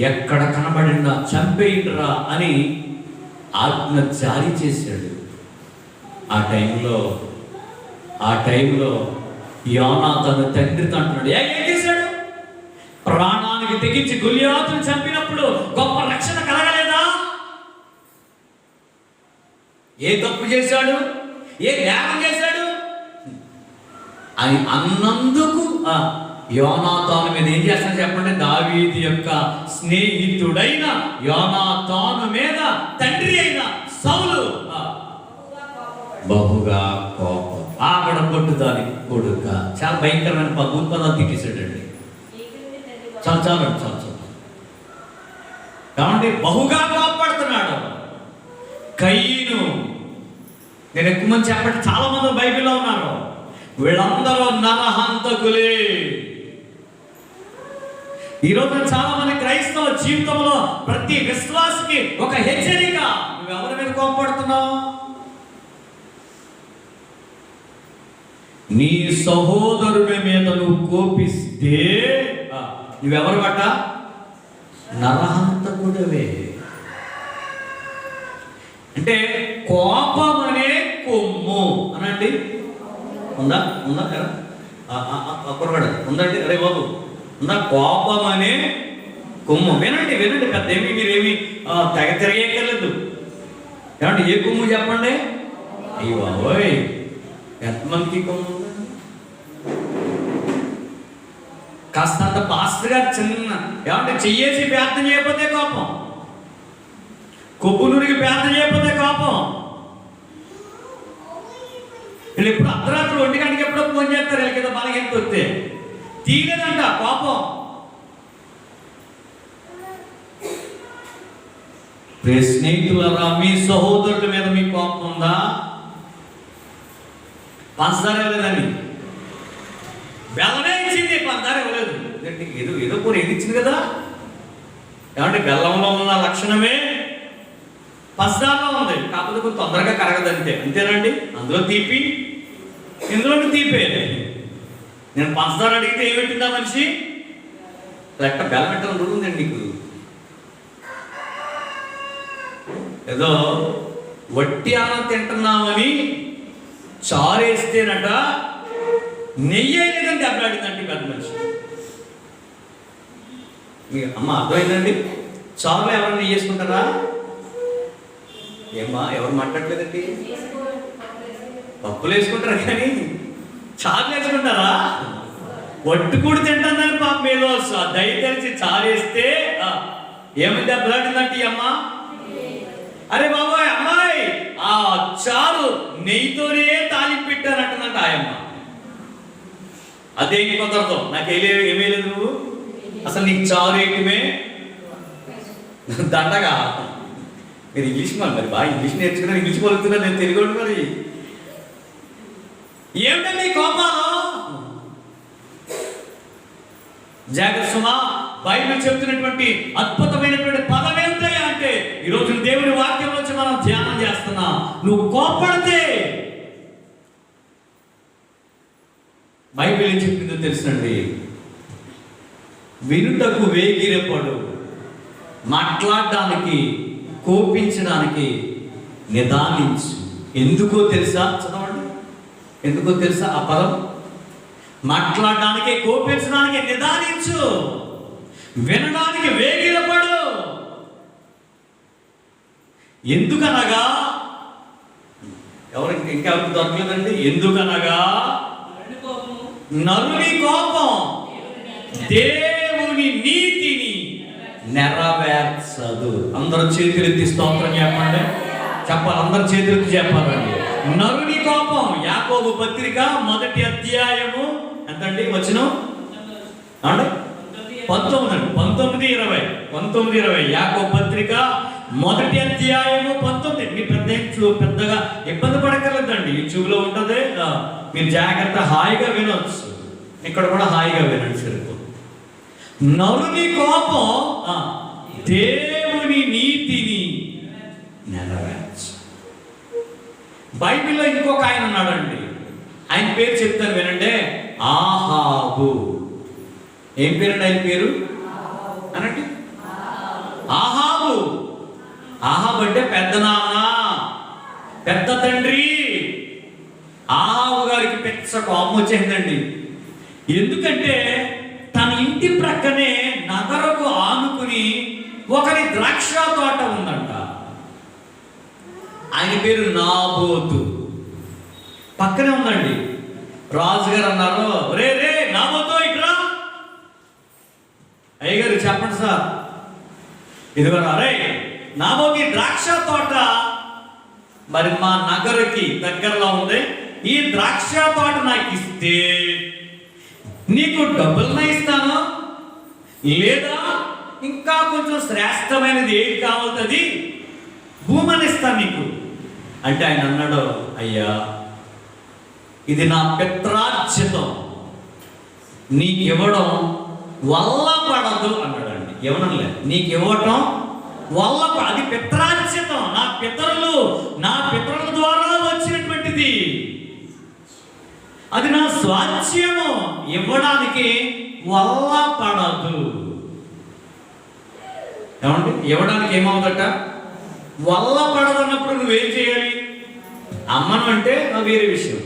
ఎక్కడ కనబడినా చంపేయండిరా అని ఆజ్ఞ జారీ చేశాడు. ఆ టైంలో యోనాతాను తండ్రితో అంటున్నాడు, ఏం చేశాడు? ప్రాణానికి తెగించి గొలియాతును చంపినప్పుడు గొప్ప రక్షణ కలగలేదా? ఏ తప్పు చేశాడు? ఏ న్యాయం చేశాడు అని అన్నందుకు యోనాతాను మీద ఏం చేస్తాను చెప్పండి? దావీదు యొక్క స్నేహితుడైన యోనాతాను మీద తండ్రి అయిన సౌలు బహుగా కోపం, ఆగడ కొట్టు దాని కొడుక. చాలా భయంకరమైన పదాలు తిట్టేశాడండి. చాలు కాబట్టి బహుగా కోపడుతున్నాడు. కయీను, నేను ఎక్కువ మంది చెప్పండి, చాలా మంది బైబిల్లో ఉన్నారు, వీళ్ళందరూ నరహంతకులే. ఈరోజు చాలా మంది క్రైస్తవ జీవితంలో ప్రతి విశ్వాసికి ఒక హెచ్చరిక. నువ్వు ఎవరి మీద కోపడుతున్నావు? నీ సహోదరుడి మీద నువ్వు కోపిస్తే నువ్వెవరు బట్ట? నరహంతకుడవే. అంటే కోపం అనే కొమ్ము అనండి. ఉందా కదా? ఉందండి. అరే బాబు, ఉందా? కోపం అనే కొమ్ము. వినండి పెద్ద మీరేమి తెగ తిరగలేదు. ఏమంటే ఏ కొమ్ము చెప్పండి? అయ్యో బాబోయ్, ఎంతమందికి కొమ్ము? కాస్తంత పాస్టర్ గారు చిన్న ఏమంటే చెయ్యేసి ప్రార్థన చేయకపోతే కోపం, కొబ్బునూరికి ప్రార్థన చేయకపోతే కోపం. వీళ్ళు ఎప్పుడు అర్ధరాత్రి 1 గంటకి ఎప్పుడో ఫోన్ చేస్తారు, వీళ్ళకి ఏదో బలహీనత వస్తే తీయలేదంట కోపం. స్నేహితులారా, మీ సహోదరుల మీద మీ కోపం ఉందా? పంచదార ఇవ్వలేదని, బెల్లమే ఇచ్చింది, పంచదార ఇవ్వలేదు. ఏదో కూడా ఏది ఇచ్చింది కదా. ఏమంటే బెల్లంలో ఉన్న లక్షణమే పంచదారలో ఉంది, కాకపోతే కొంచెం తొందరగా కరగదంతే. అంతేనండి. అందులో తీపి, ఇందులో తీపే. నేను పంచదార అడిగితే ఏమిటిందా మనిషి? లెక్క బెల్లం పెట్టడం దొరుకుతుందండి నీకు. ఏదో వట్టి అన్నం తింటున్నామని చారేస్తేనట నెయ్యి అయినదని దెబ్బలాడిందంటే పెద్ద మనిషి. అమ్మ అర్థమైందండి? చారులో ఎవరు నెయ్యి వేసుకుంటారా? ఏమ్మా ఎవరు మాట్లాడలేదండి? పప్పులు వేసుకుంటారా కానీ చారులు వేసుకుంటారా? వట్టు కూడా తింటుందని పాపం ఏదో దయ తెలిసి చారేస్తే ఏమి దెబ్బలాడిందంటే ఈ అమ్మ, అరే బాబాయ్ అమ్మాయి ఆ చారు నెయ్యితోనే తాలింపు పెట్టానంటుందంట ఆయమ్మ. అదేమి కుదరదు, నాకు ఏమీ లేదు, నువ్వు అసలు నీకు చారు ఏంటిమే దండగా. మీరు ఇంగ్లీష్ మరి బాగా ఇంగ్లీష్ నేర్చుకున్నారు, ఇంగ్లీష్ పలుకుతున్నారు, నేను తెలుగు మరి ఏమిటండి కోపాలు? జాగ్రత్త సుమా, బైబిల్ చెప్తున్నటువంటి అద్భుతమైనటువంటి పదం ఏమిటాయా అంటే, ఈరోజు దేవుని వాక్యం నుంచి మనం ధ్యానం చేస్తున్నాం. నువ్వు కోపడితే బైబిల్ ఏం చెప్పిందో తెలుసండి, వినుటకు వేగిరపడు, మాట్లాడడానికి కోపించడానికి నిదానించు. ఎందుకో తెలుసా? చదవండి, ఎందుకో తెలుసా ఆ పదం? మాట్లాడడానికి కోపించడానికి నిదానించు, వినడానికి వేగిరపడు. ఎందుకనగా ఎవరికి ఇంకెవరికి దొరకలేదండి. ఎందుకనగా నరుని కోపం దేవుని నీతిని నెరవేర్చదు. అందరూ చేతులెత్తి స్తోత్రం చెప్పండి, చెప్పాలి, అందరు చేతులెత్తి చెప్పాలండి. నరుని కోపం. యాకోబు పత్రిక 1వ అధ్యాయము ఎంతండి వచనం? 19:20 యాకోబు పత్రిక 1వ అధ్యాయము 19. మీ పెద్దగా ఇబ్బంది పడక్కర్లేదండి, యూట్యూబ్లో ఉంటుంది, మీరు జాగ్రత్త హాయిగా వినొచ్చు. ఇక్కడ కూడా హాయిగా వినండి, సరిపోతుంది. నరుని కోపం దేవుని నీతిని నెరవేర్చు. బైబిల్లో ఇంకొక ఆయన ఉన్నాడండి, ఆయన పేరు చెప్తాను వినండి. ఆహాబు. ఏం పేరండి ఆయన పేరు అనండి? ఆహాబు. ఆహాబు అంటే పెద్ద నాన్న, పెద్ద తండ్రి. ఆహాబు గారికి పెద్ద కోపం వచ్చేసిందండి. ఎందుకంటే తన ఇంటి ప్రక్కనే నగరకు ఆనుకుని ఒకరి ద్రాక్ష తోట ఉందంట. ఆయన పేరు నాబోతు. పక్కనే ఉందండి. రాజుగారు అన్నారు, రే రే నాబోతు ఇట్రా. అయ్యగారు చెప్పండి సార్, ఇదిగో రే నాబోతు ద్రాక్ష తోట మరి మా నగరకి దగ్గరలో ఉంది. ఈ ద్రాక్ష తోట నాకు ఇస్తే నీకు డబ్బులనే ఇస్తాను, లేదా ఇంకా కొంచెం శ్రేష్టమైనది ఏది కావాల్సింది భూమిని ఇస్తాను నీకు అంటే ఆయన అన్నాడు, అయ్యా ఇది నా పిత్రార్జితం, నీకు ఇవ్వడం వల్ల పడదు అన్నాడండి. ఇవ్వడంలే, నీకు ఇవ్వటం వల్ల అది పిత్రార్జితం, నా పితరుల ద్వారా వచ్చినటువంటిది, అది నా స్వాస్థ్యము, ఇవ్వడానికి వల్ల పడదు. ఏమండి? ఇవ్వడానికి ఏమవుదట? వల్ల పడదన్నప్పుడు నువ్వేం చేయాలి? అమ్మను అంటే వేరే విషయం.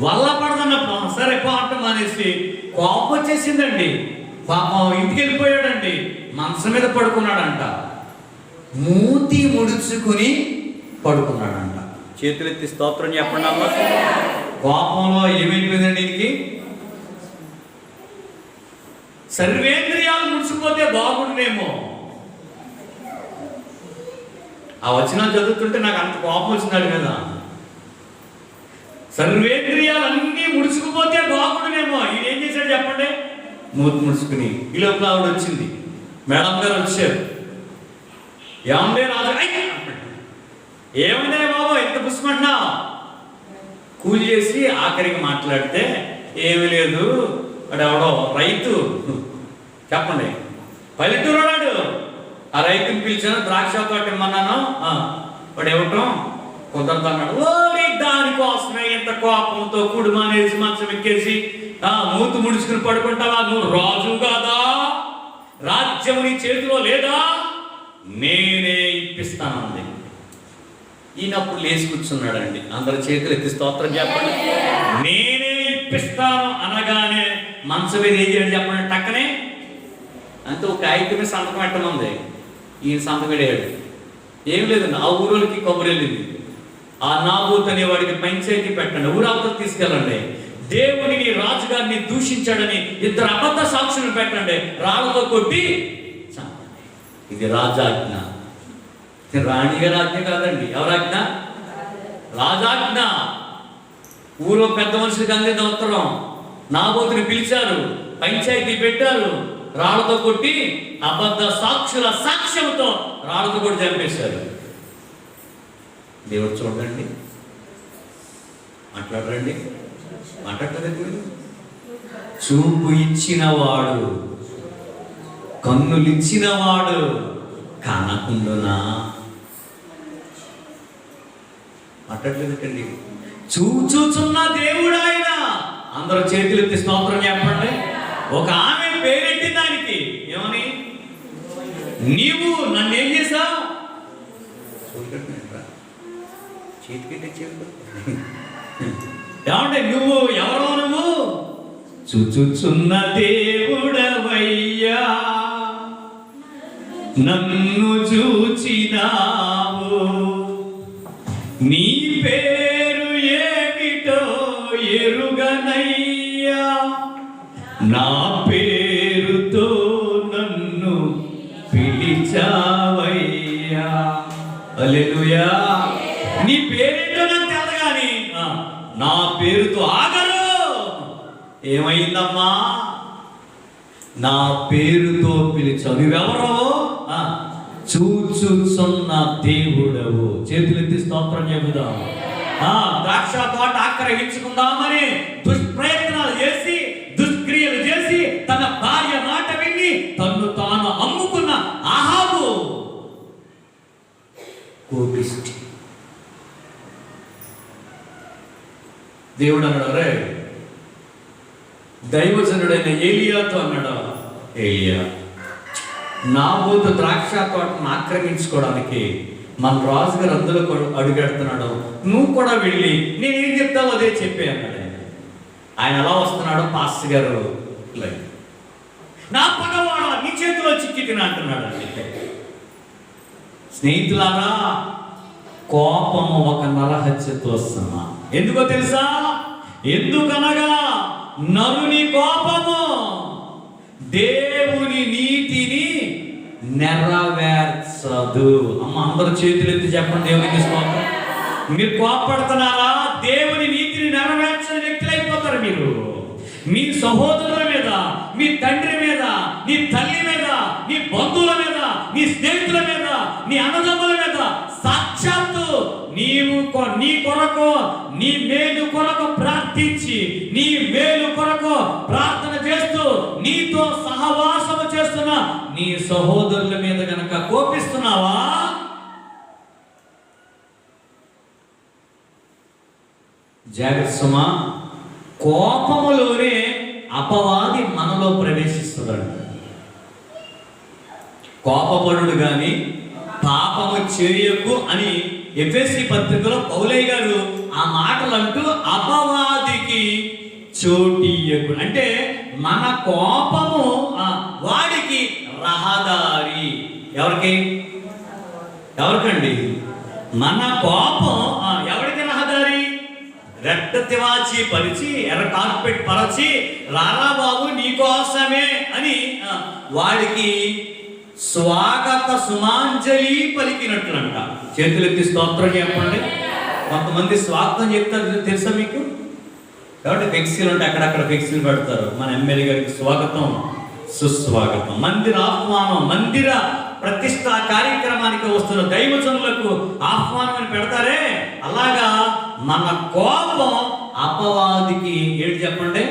వల్ల పడదన్నప్పుడు సరే పాట మానేసి కోపం వచ్చేసిందండి. పాపం ఇంటికి వెళ్ళిపోయాడండి, మనసు మీద పడుకున్నాడంట, మూతి ముడుచుకుని పడుకున్నాడంట. చేతులెత్తి స్తోత్రం చెప్పండి అమ్మ. కోపంలో ఏమైపోయిందండి ఇంటికి? సర్వేంద్రియాలు ముడిచిపోతే బాగుండేమో. ఆ వచనాలు చదువుతుంటే నాకు అంత కోపం వచ్చినాడు కదా. సర్వేంద్రియాలు అన్నీ ముడుచుకుపోతే బాగుండేమో. ఈయన ఏం చేశాడు చెప్పండి? మూతి ముడుచుకుని. ఈ లోపల ఆవిడ వచ్చింది, మేడం గారు వచ్చారు. ఏమండే రాజు? ఏమైనా బాబు ఎంత పుష్పంటున్నా? కూలి చేసి ఆఖరికి మాట్లాడితే ఏమి లేదు, వాడు ఎవడో రైతు, చెప్పండి పల్లెటూరు వాడు, ఆ రైతుని పిలిచాను, ద్రాక్ష తోట ఇమ్మన్నాను, వాడు ఇవ్వటం కుదరదు అన్నాడు. ఓరి దానికోసమే ఇంత కోపంతో కుడుమానేసి మంచం ఎక్కేసి మూతి ముడుచుకుని పడుకుంటావా? నువ్వు రాజు కాదా? రాజ్యం నీ చేతిలో లేదా? నేనే ఇప్పిస్తానంది. ఈయనప్పుడు లేచి కూర్చున్నాడండి. అందరు చేతులు ఎత్తి స్తోత్రం చెప్పండి. నేనే ఇప్పిస్తాను అనగానే మనసు మీద ఏం చేయాలి చెప్పండి. టక్కనే అంతే ఒక ఐక్యమే సంతకం పెట్టనుంది. ఈయన సంతకం పెట్టాడు. ఏం లేదండి, ఆ ఊరోళ్ళకి కొబ్బరి వెళ్ళింది. ఆ నాబోతు అనేవాడికి పంచాయతీ పెట్టండి, ఊరవతలు తీసుకెళ్ళండి. దేవుడిని రాజుగారిని దూషించాడని 2 అబద్ధ సాక్షులను పెట్టండి, రాళ్ళతో కొట్టి చంపండి. ఇది రాజాజ్ఞ. ఇది రాణిగారి ఆజ్ఞ కాదండి. ఎవరాజ్ఞ? రాజాజ్ఞ. ఊరో పెద్ద మనుషులకి అందింది ఉత్తరం. నాబోతుని పిలిచారు, పంచాయతీ పెట్టారు, రాళ్ళతో కొట్టి అబద్ధ సాక్షుల సాక్ష్యంతో రాళ్ళతో కొట్టి చంపేశారు. దేవుడు చూడండి, మాట్లాడరండి, మాట్లాడలేదు. చూపు ఇచ్చినవాడు, కన్నులు ఇచ్చినవాడు కనకుండునా? మాట్లాడలేదండి. చూచుచున్న దేవుడు ఆయన. అందరూ చేతులు ఎత్తి స్తోత్రం చెప్పండి. ఒక ఆమె పేరెట్టి దానికి ఏమని? నీవు నన్ను ఏం చేశావు? ఏమంటే నువ్వు ఎవరో? నువ్వు చూచుచున్న దేవుడవయ్యా, నన్ను చూచినావు, నీ పేరు ఏమిటో ఎరుగనయ్యా, నా పేరుతో నన్ను పిలిచావయ్యా. హల్లెలూయా. నీ పేరేంటో నాకు తెలదు కానీ నా పేరుతో ఆగరు. ఏమైందమ్మా? నా పేరుతో పిలిచావు. నువ్వెవరో? చూచుచున్న దేవుడవు. చేతులెత్తి స్తోత్రం చెబుదాం. ద్రాక్ష తోట ఆక్రమించుకుందామని దుష్ప్రయత్నాలు చేసి, దుష్క్రియలు చేసి, తన భార్య మాట విని తన్ను తాను అమ్ముకున్న అహాబు కోపిష్టి. దేవుడు అన్నాడు, రే దైవజనుడైన ఏలియాతో అన్నాడు, ఏలియా, నాబోతు ద్రాక్ష తోటను ఆక్రమించుకోవడానికి మన రాజుగారు అందులో అడుగెడుతున్నాడు, నువ్వు కూడా వెళ్ళి నేనేం చెప్తావు అదే చెప్పే అన్నాడు. ఆయన ఎలా వస్తున్నాడో పాస్టర్ గారు నా పగవాడ నీ చేతిలో చిక్కి తిన అంటున్నాడు. స్నేహితులారా, కోపము ఒక నరహత్యతో వస్తున్నా. ఎందుకో తెలుసా? ఎందుకనగా నరుని కోపము దేవుని నీతిని నెరవేర్చదు. అమ్మ అందరూ చేతులు ఎత్తి చెప్పండి. దేవునికి స్తోత్రం. మీరు కోపడుతున్నారా? దేవుని నీతిని నెరవేర్చని వ్యక్తులైపోతారు మీరు. మీ సహోదరుల మీద, మీ తండ్రి మీద, నీ తల్లి మీద, నీ బంధువుల మీద, నీ స్నేహితుల మీద, నీ అన్నదమ్ముల మీద సాక్షాత్తు నీవు నీ కొరకు, నీ మేలు కొరకు ప్రార్థించి, నీ మేలు కొరకు ప్రార్థన చేస్తూ నీతో సహవాసము చేస్తున్న నీ సహోదరుల మీద గనక కోపిస్తున్నావా? జాగ్రత్త సుమా. కోపములోనే అపవాది మనలో ప్రవేశిస్తున్నాడు. కోపపడుడు గాని పాపము చేయకు అని ఎఫెసీ పత్రికలో పౌలయ్య గారు ఆ మాటలు అంటూ అపవాదికి చోటియ్యకు అంటే మన కోపము వాడికి రహదారి. ఎవరికండి? మన కోపం ఎవరికి రహదారి? రెట్ట తివాచి పరిచి, ఎర్ర కార్పెట్ పరచి, రారా బాబు నీకోసమే అని వాడికి స్వాగత సుమాంజలి పలికినట్లంట. చేతులెత్తి స్తోత్రం చెప్పండి. కొంతమంది స్వాగతం చెప్తారు తెలుసా మీకు? కాబట్టి ఫ్లెక్సీలు ఉంటే అక్కడక్కడ ఫ్లెక్సీలు పెడతారు. మన ఎమ్మెల్యే గారికి స్వాగతం, సుస్వాగతం. మందిర ఆహ్వానం, మందిర ప్రతిష్ట కార్యక్రమానికి వస్తున్న దైవజనులకు ఆహ్వానం అని పెడతారే, అలాగా మన కోపం అపవాదికి ఏంటి చెప్పండి?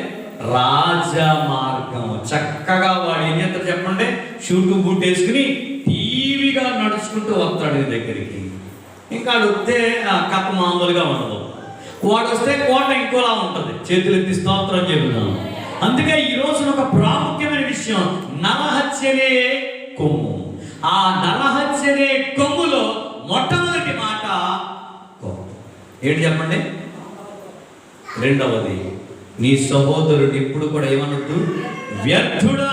రాజమార్గం. చక్కగా వాడు ఏం చేస్తాడు చెప్పండి? షూటు బూట్ వేసుకుని టీవీగా నడుచుకుంటూ వస్తాడు నీ దగ్గరికి. ఇంకా వస్తే కప్ప మామూలుగా ఉండదు, వాడు వస్తే కోట ఇంకోలా ఉంటుంది. చేతులెత్తి స్తోత్రం చెబుతాం. అందుకే ఈ రోజున ఒక ప్రాముఖ్యమైన విషయం, నరహత్యనే కొమ్ము. ఆ నరహత్యనే కొమ్ములో మొట్టమొదటి మాట ఏంటి చెప్పండి? రెండవది, నీ సహోదరుడు ఇప్పుడు కూడా ఏమనొద్దు, వ్యర్థుడా.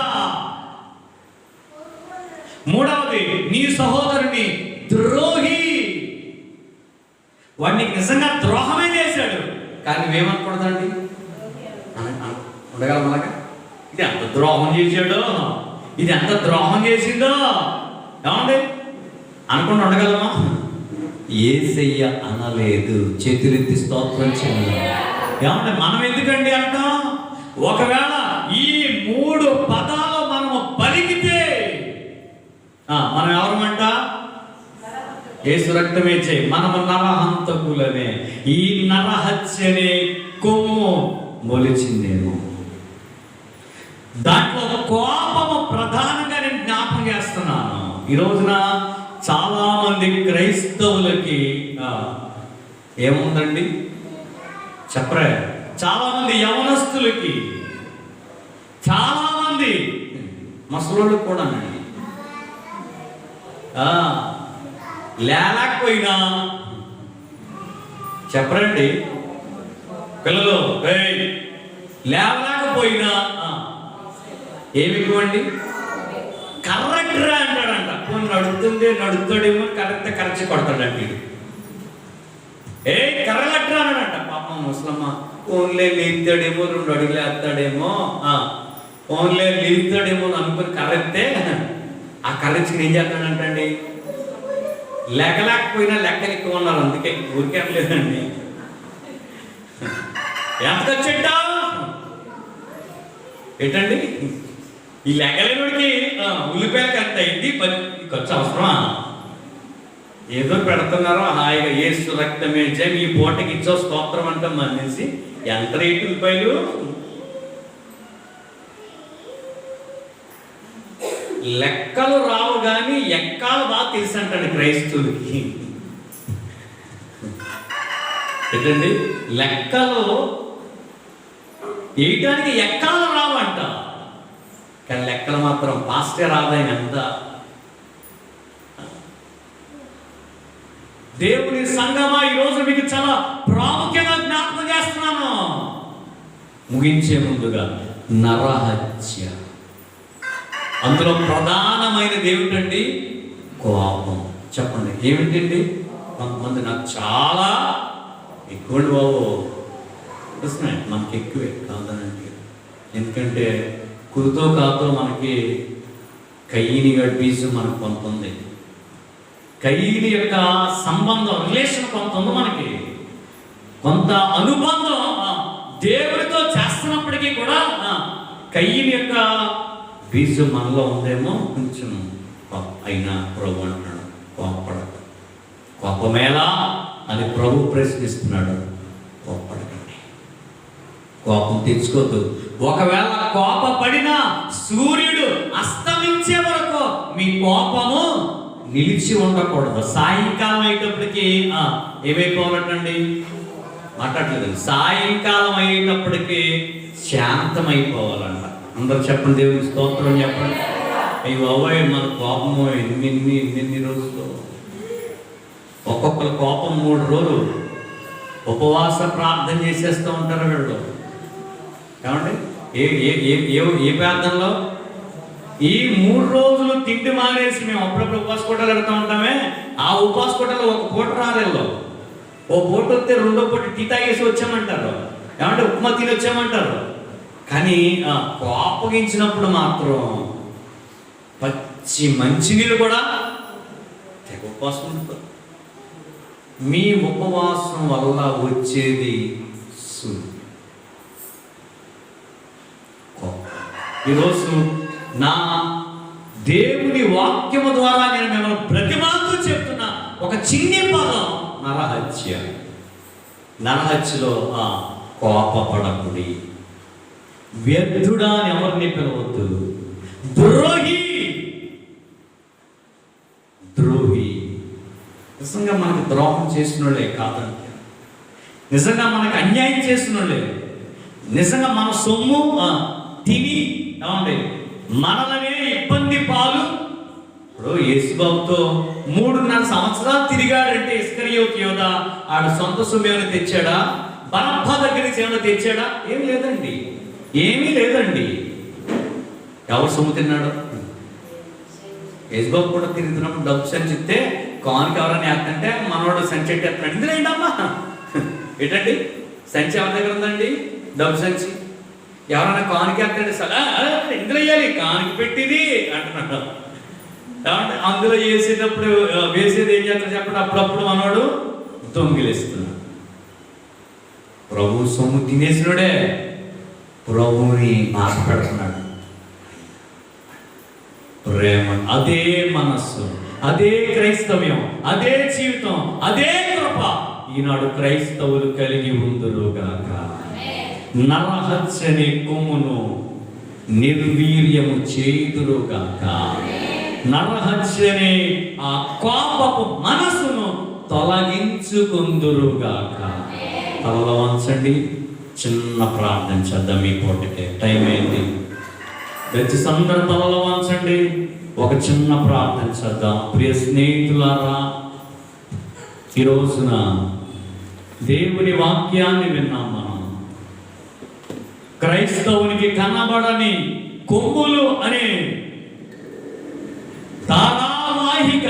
మూడవది, నీ సహోదరుని ద్రోహి. వాడిని నిజంగా ద్రోహమే చేశాడు, కానీ నువ్వేమనుకూడదండి ఉండగలం అలాగా? ఇది ఎంత ద్రోహం చేశాడో, ఇది ఎంత ద్రోహం చేసిందో ఏమండి అనుకుంటూ ఉండగలమా? యేసయ్య అనలేదు. చేతులెత్తి స్తోత్రం చేయాలి. ఏమంటే మనం ఎందుకండి అంటాం? ఒకవేళ ఈ 3 పదాలు మనము పలికితే మనం ఎవరమంట? యేసు రక్తమే చేయి. మనము నరహంతకులనే. ఈ నరహత్యనే కొమ్ము మొలిచిందేమో. దాంట్లో కోపము ప్రధానంగా నేను జ్ఞాపకం చేస్తున్నాను. ఈ రోజున చాలా మంది క్రైస్తవులకి ఏముందండి చెప్పరా? చాలా మంది యవనస్తులకి, చాలా మంది ముసలోళ్ళకి కూడా లేకపోయినా చెప్పరండి పిల్లలు, లేవలేకపోయినా ఏమి ఎక్కువండి? కరెక్ట్రా అంటాడంట. నడుస్తాడేమో కరెక్ట్ కరెక్ట్ కొడతాడండి. కర్రలట్రా అన్నాడంట. పాపం ముసలమ్మ ఓన్లే లేస్తాడేమో, 2 అడుగులు వేస్తాడేమో, ఓన్లే లేస్తాడేమో అనుకుని కర్రెత్తే ఆ కర్రెచ్చి ఏం చేస్తాడంటండి? లేకలేకపోయినా లెక్కలు ఎక్కువ ఉన్నారు, అందుకే ఊరికే లేదండి. ఎంత వచ్చేటా ఏంటండి? ఈ లెక్కలేనుడికి ఉల్లిపాయలకి ఎంత అయింది, ఖర్చు అవసరమా? ఏదో పెడుతున్నారో హాయిగా యేసు రక్తమే చేయి, ఈ పూటకి ఇచ్చో స్తోత్రం అంటే మనేసి ఎంత రేటు ఉల్లిపాయలు? లెక్కలు రావు కానీ ఎక్కాలు బాగా తెలుసు అంటాడు క్రైస్తవులకి. ఏంటండి? లెక్కలు వేయటానికి ఎక్కాలు రావంట, కానీ లెక్కలు మాత్రం పాస్టే రాదాయన ఎంత. దేవుని సంగమా, ఈరోజు మీకు చాలా ప్రాముఖ్యంగా జ్ఞాపకం చేస్తున్నాను. ముగించే ముందుగా నరహత్య, అందులో ప్రధానమైనది ఏమిటండి? కోపం. చెప్పండి ఏమిటండి? కొంతమంది నాకు చాలా ఎక్కువ బాబు వస్తున్నాయి, మనకి ఎక్కువే కాదనండి. ఎందుకంటే కురుతో కాతో మనకి కయ్యిని గడిపీసు మనకు కొంత ఉంది. కయ్యిని యొక్క సంబంధం, రిలేషన్ కొంత ఉంది మనకి, కొంత అనుబంధం దేవుడితో చేస్తున్నప్పటికీ కూడా కయ్యిని యొక్క బీజం మనలో ఉందేమో కొంచెం. అయినా ప్రభు అంటున్నాడు కోపపడక. కోపమేలా అని ప్రభు ప్రశ్నిస్తున్నాడు. కోపపడకండి, కోపం తెచ్చుకోవద్దు. ఒకవేళ కోపపడినా సూర్యుడు అస్తమించే వరకు మీ కోపము నిలిచి ఉండకూడదు. సాయంకాలం అయ్యేటప్పటికి ఏమైపోవాలటండి? మాట్లాడలేదు. సాయంకాలం అయ్యేటప్పటికి శాంతమైపోవాలంట. అందరూ చెప్పండి, దేవుని స్తోత్రం చెప్పండి. అయ్యి బాబోయ్, మన కోపము ఎన్ని రోజులు? ఒక్కొక్కరు కోపం 3 రోజులు ఉపవాస ప్రార్థన చేసేస్తూ ఉంటారు వీళ్ళు. ఏమండి? ఏ ప్రార్థనలో? ఈ 3 రోజులు తిండి మానేసి మేము అప్పుడప్పుడు ఉపవాస కోటలు పెడతా ఉంటామే. ఆ ఉపవాస కోటలో ఒక పూట రారెల్లో, ఓ పూట వస్తే 2వ పూట టీ తాగేసి వచ్చామంటారు. ఏమంటే ఉప్మా తిని వచ్చామంటారు. కానీ కోపగించినప్పుడు మాత్రం పచ్చి మంచినీళ్ళు కూడా తెగ ఉపవాసం ఉంటుంది. మీ ఉపవాసం వల్ల వచ్చేది ఈరోజు నా దేవుని వాక్యము ద్వారా నేను మిమ్మల్ని ప్రతిమాతో చెప్తున్నా ఒక చిన్ని పదం నరహత్య. నరహత్యలో కోపపడకుడి, వ్యర్థుడా అని ఎవరిని పిలవద్దు, ద్రోహి. ద్రోహి నిజంగా మనకు ద్రోహం చేసిన వాళ్ళే కాదంటే, నిజంగా మనకు అన్యాయం చేసిన వాళ్ళే, నిజంగా మన సొమ్ము తిని ఏమండి మనలనే ఇబ్బంది పాలు ఇప్పుడు యేసుబాబుతో 3.5 సంవత్సరాలు తిరిగాడంటే ఇస్కరియోతు యోధ ఆడు సొంత సొమ్మేమైనా తెచ్చాడా? బరబ్బా దగ్గర నుంచి ఏమైనా తెచ్చాడా? ఏం లేదండి, ఏమీ లేదండి. ఎవరు సొమ్ము తిన్నాడు? యేసుబాబు కూడా తిరుగుతున్నప్పుడు డబ్బు సంచిస్తే కానుక ఎవరైనా వేస్తుంటే మనవాడు సంచి ఎట్టేస్తున్నాడు. ఇందులో ఏంటమ్మా ఏంటండి సంచి ఎవరి దగ్గర ఉందండి? డబ్బు సంచి. ఎవరైనా కానుక వేస్తాడు, ఇందులో వేయాలి కానుక పెట్టిది అంటున్నాడు. అందులో వేసేటప్పుడు వేసేది ఏం చేస్తాడు చెప్పండి? అప్పుడప్పుడు మనవాడు దొంగిలేస్తున్నాడు. ప్రభు సొమ్ము తినేసినోడే ప్రభువుని ఆశపెడుతున్నాడు. ప్రేమ, అదే మనస్సు, అదే క్రైస్తవ్యం, అదే జీవితం, అదే కృప ఈనాడు క్రైస్తవులు కలిగి ఉందురుగాక. నరహత్యని కొమ్మును నిర్వీర్యము చేయుదురుగాక. నరహత్యని ఆ కోపపు మనసును తొలగించుకుందురుగాక. తలలో వంచండి, చిన్న ప్రార్థన చేద్దాం. మీ పూటకే టైం అయింది. దయచేసి అందరూ తలలో వంచండి, ఒక చిన్న ప్రార్థన చేద్దాం. ప్రియ స్నేహితులారా, ఈ రోజున దేవుని వాక్యాన్ని విన్నాం మనం. క్రైస్తవునికి కనబడని కొమ్ములు అనే ధారావాహిక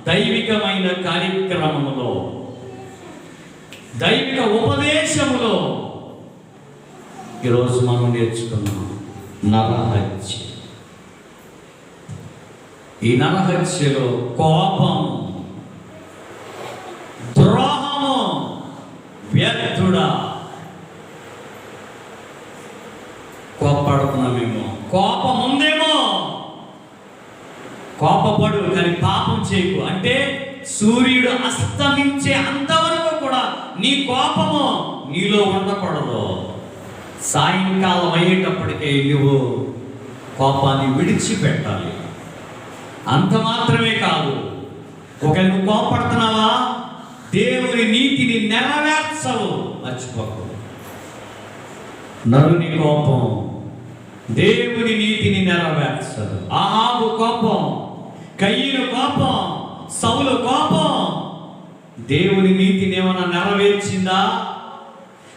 దైవికమైన కార్యక్రమములో, దైవిక ఉపదేశములో ఈరోజు మనం నేర్చుకున్నాం నరహత్య. ఈ నరహత్యలో కోపం, ద్రోహము, వ్యర్థుడా. కోపడుతున్నామేమో, కోపం ఉందేమో, కోపపడు కానీ పాపం చేయకు అంటే సూర్యుడు అస్తమించే అంతవరకు కూడా నీ కోపము నీలో ఉండకూడదు. సాయంకాలం అయ్యేటప్పటికే నువ్వు కోపాన్ని విడిచిపెట్టాలి. అంత మాత్రమే కాదు, ఒకవేళ నువ్వు కోపడుతున్నావా, దేవుని నీతిని నెరవేర్చవు, మర్చిపోకు. నరుని కోపం దేవుని నీతిని నెరవేర్చదు. ఆహాబు కోపం, కయీను కోపం, సౌలు కోపం దేవుని నీతిని ఏమైనా నెరవేర్చిందా?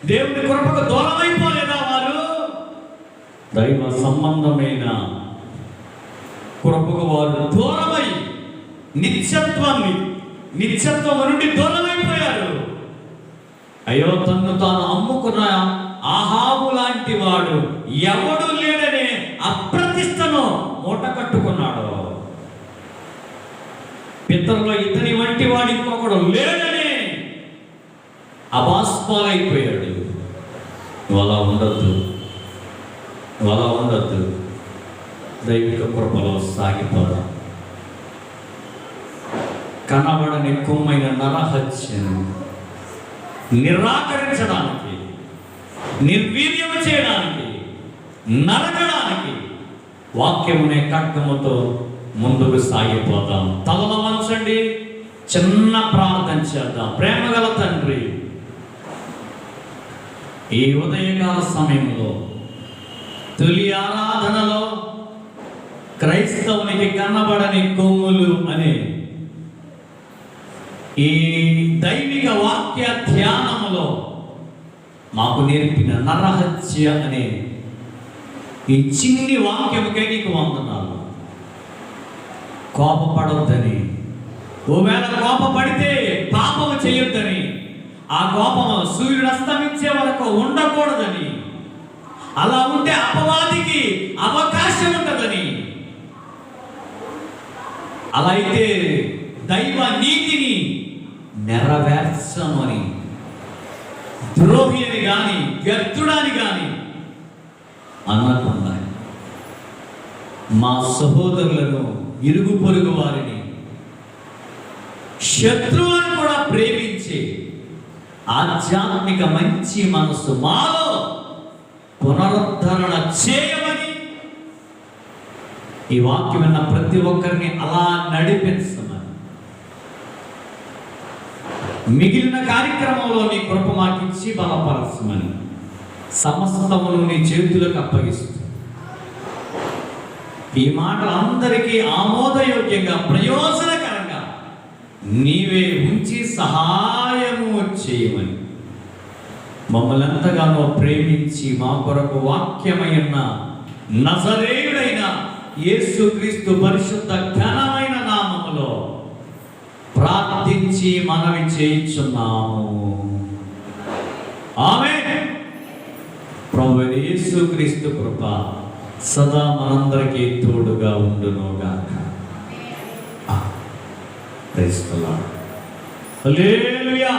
దేవుని కృపకు దూరమైపోలేదా వారు? దైవ సంబంధమైన కృపకు వారు దూరమై నిత్యత్వం నుండి దూరమైపోయారు. అయ్యో, తన్ను తాను అమ్ముకున్న ఆహాబు లాంటి వాడు ఎవడు లేడనే అప్రతిష్టను మూట కట్టుకున్నాడు. పితరులో ఇతని వంటి వాడు ఇంకొకడు లేడనే అభాస్పాలైపోయాడు. నువ్వు అలా ఉండద్దు. దైవిక కృపలో సాగిపోదాం. కనబడని కొమ్మైన నరహత్యను నిరాకరించడానికి, నిర్వీర్యం చేయడానికి, నరకడానికి వాక్యమునే ఖడ్గముతో ముందుకు సాగిపోదాం. తలలో వంచండి, చిన్న ప్రార్థన చేద్దాం. ప్రేమగల తండ్రి, ఈ ఉదయకాల సమయంలో తొలి ఆరాధనలో క్రైస్తవునికి కనబడని కొమ్ములు అనే ఈ దైవిక వాక్య ధ్యానములో మాకు నేర్పిన నరహత్య అనే ఈ చిన్ని వాక్యముకే నీకు వందనాలు. కోపపడొద్దని, ఒకవేళ కోపపడితే పాపము చేయొద్దని, ఆ కోపము సూర్యుడు అస్తమించే వరకు ఉండకూడదని, అలా ఉంటే అపవాదికి అవకాశం ఉంటుందని, అలా అయితే దైవ నీతిని నెరవేర్చమని ద్రోహి అని కానీ వ్యర్థుడాని కానీ అన్నట్టున్నాయి. మా సహోదరులను, ఇరుగు పొరుగు వారిని, శత్రువులను కూడా ప్రేమించి ఆధ్యాత్మిక మంచి మనసు మాలో పునరుద్ధరణ చేయమని ఈ వాక్యం విన్న ప్రతి ఒక్కరిని అలా నడిపించమని, మిగిలిన కార్యక్రమంలో నీ కృప మాకిచ్చి బలపరచమని సమస్తమును నీ చేతులకు అప్పగిస్తూ ఈ మాటలు అందరికీ ఆమోదయోగ్యంగా ప్రయోజనకరంగా నీవే ఉంచి సహాయము చేయమని మమ్మల్ని ఎంతగానో ప్రేమించి మా కొరకు వాక్యమైన నజరేయుడైన యేసుక్రీస్తు పరిశుద్ధ ఘనమైన నామములో ప్రార్థించి మనవి చేయుచున్నాము. ఆమేన్. ప్రభువైన యేసుక్రీస్తు కృప సదా మనందరికీ తోడుగా ఉండునుగాక. Praise the Lord. హల్లెలూయా.